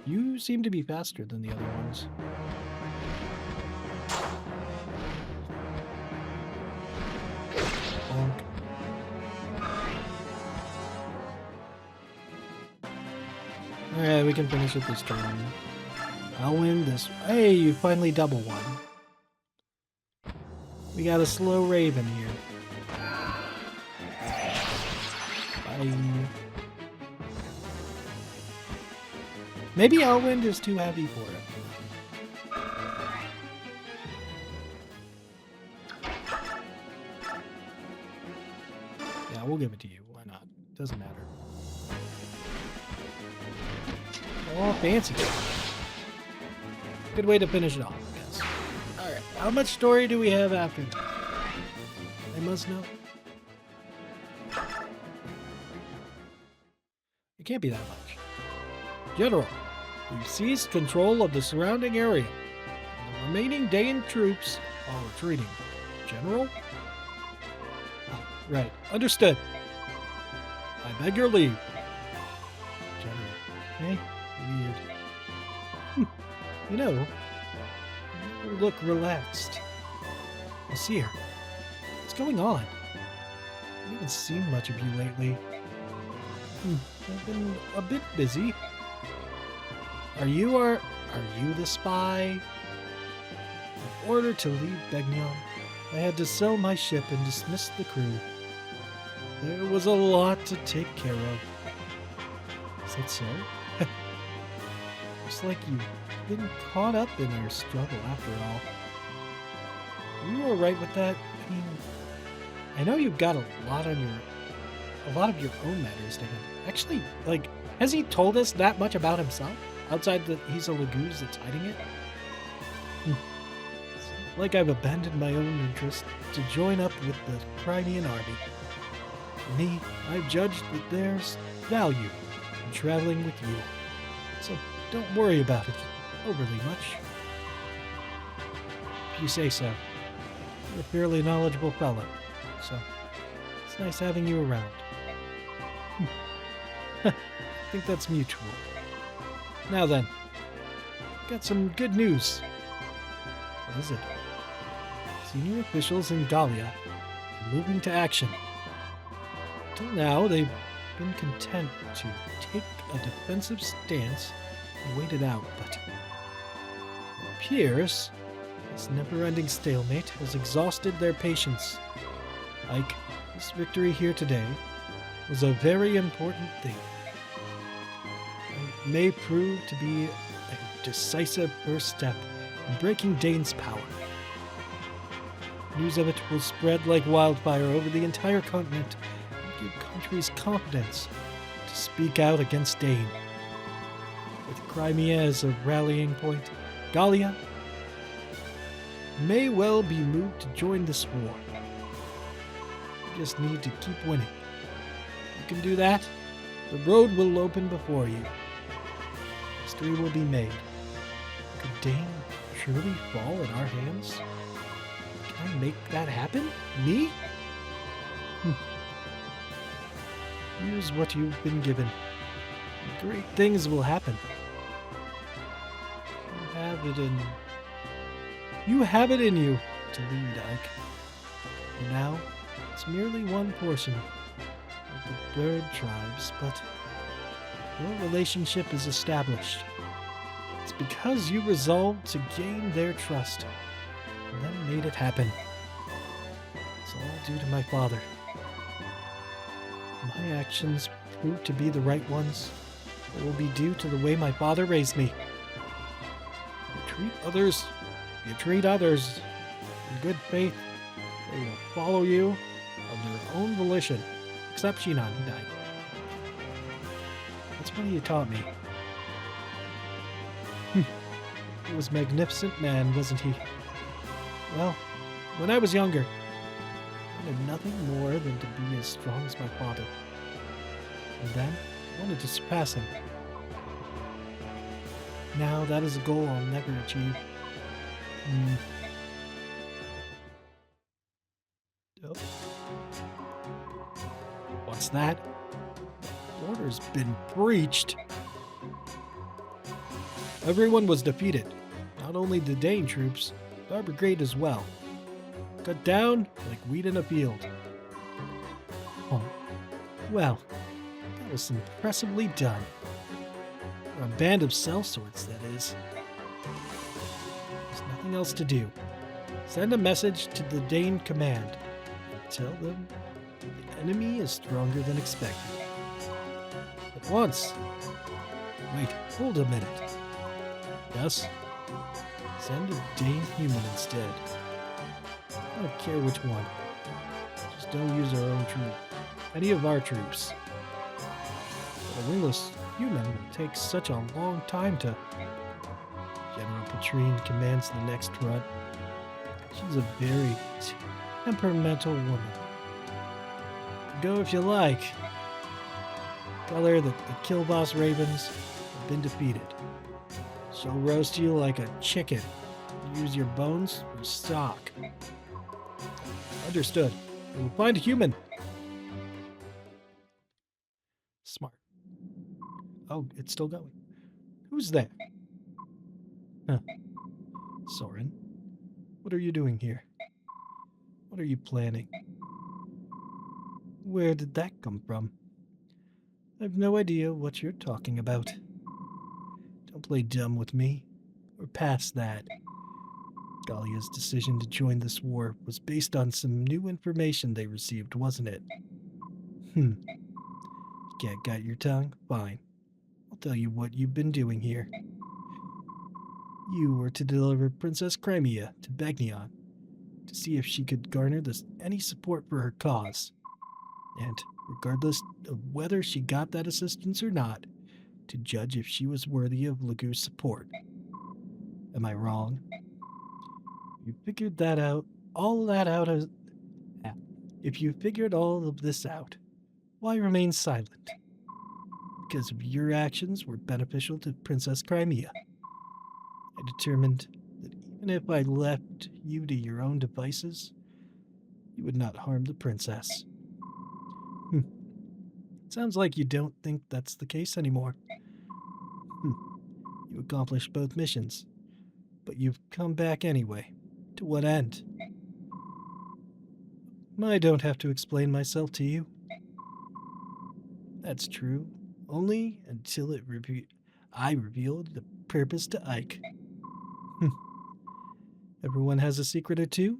You seem to be faster than the other ones. Bonk. Alright, we can finish it this turn. I'll win this. Hey, you finally double one. We got a slow raven here. Bye. Maybe Elwind is too heavy for it. Yeah, we'll give it to you. Why not? Doesn't matter. Oh, fancy. Good way to finish it off, I guess. Alright, how much story do we have after that? I must know. It can't be that much. General, we've seized control of the surrounding area. The remaining Dayan troops are retreating. General? Oh, right, understood. I beg your leave. General. Eh? Weird. You know, you look relaxed. Nasir, what's going on? I haven't seen much of you lately. I've been a bit busy. Are you the spy? In order to leave Begnion, I had to sell my ship and dismiss the crew. There was a lot to take care of. Is that so? Looks like you've been caught up in our struggle after all. Are you alright with that? I mean, I know you've got a lot of your own matters to handle. Actually, like, has he told us that much about himself? Outside that he's a Laguz that's hiding it? It's like I've abandoned my own interest to join up with the Crimean army. For me, I've judged that there's value in traveling with you. So don't worry about it overly much. If you say so. You're a fairly knowledgeable fellow, so it's nice having you around. I think that's mutual. Now then, got some good news. What is it? Senior officials in Dahlia are moving to action. Until now, they've been content to take a defensive stance and wait it out, but it appears this never-ending stalemate has exhausted their patience. Like, this victory here today was a very important thing. It may prove to be a decisive first step in breaking Dane's power. News of it will spread like wildfire over the entire continent and give countries confidence to speak out against Dane. With Crimea as a rallying point, Gallia may well be moved to join this war. You just need to keep winning. You can do that, the road will open before you. History will be made. Could Dane truly fall in our hands? Can I make that happen? Me? Use what you've been given. Great things will happen. You have it in you to lead, Ike. And now, it's merely one portion of the bird tribes, but your relationship is established. It's because you resolved to gain their trust, and then made it happen. It's all due to my father. My actions prove to be the right ones. It will be due to the way my father raised me. You treat others in good faith, they will follow you of their own volition. Except Shinan, he died. That's what he taught me. He was a magnificent man, wasn't he? Well, when I was younger, I wanted nothing more than to be as strong as my father. And then, I wanted to surpass him. Now, that is a goal I'll never achieve. Oh. What's that? The order's been breached. Everyone was defeated. Not only the Dane troops, but our brigade as well. Cut down like wheat in a field. Oh, well, that was impressively done. For a band of sellswords, that is. There's nothing else to do. Send a message to the Dane command and tell them the enemy is stronger than expected. At once. Wait, hold a minute. Yes? Send a Dane human instead. I don't care which one. Just don't use our own troop. Any of our troops. But a wingless human will take such a long time to... General Patrine commands the next run. She's a very temperamental woman. Go if you like. Tell her that the Kill Boss Ravens have been defeated. She'll roast you like a chicken. Use your bones for stock. Understood. We'll find a human. Smart. Oh, it's still going. Who's there? Huh. Soren. What are you doing here? What are you planning? Where did that come from? I've no idea what you're talking about. Don't play dumb with me. We're past that. Gallia's decision to join this war was based on some new information they received, wasn't it? You can't gut your tongue? Fine. I'll tell you what you've been doing here. You were to deliver Princess Crimea to Begnion to see if she could garner any support for her cause. And, regardless of whether she got that assistance or not, to judge if she was worthy of Lagu's support. Am I wrong? You figured that out, if you figured all of this out, why remain silent? Because of your actions were beneficial to Princess Crimea. I determined that even if I left you to your own devices, you would not harm the princess. Sounds like you don't think that's the case anymore. You accomplished both missions, but you've come back anyway. To what end? I don't have to explain myself to you. That's true, only until I revealed the purpose to Ike. Everyone has a secret or two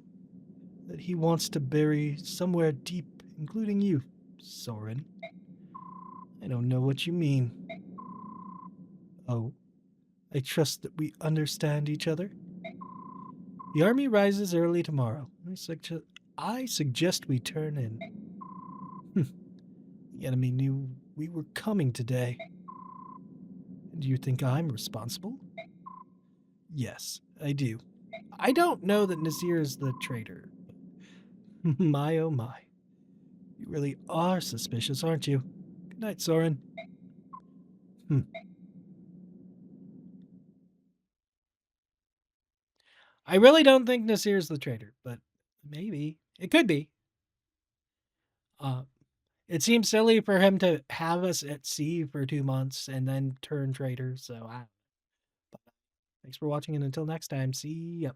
that he wants to bury somewhere deep, including you, Soren. I don't know what you mean. Oh, I trust that we understand each other. The army rises early tomorrow. I suggest we turn in. The enemy knew we were coming today. Do you think I'm responsible? Yes, I do. I don't know that Nazir is the traitor. My oh my. You really are suspicious, aren't you? Good night, Soren. Hmm. I really don't think Nasir's the traitor, but maybe. It could be. Uh, it seems silly for him to have us at sea for 2 months and then turn traitor, so thanks for watching, and until next time, see ya.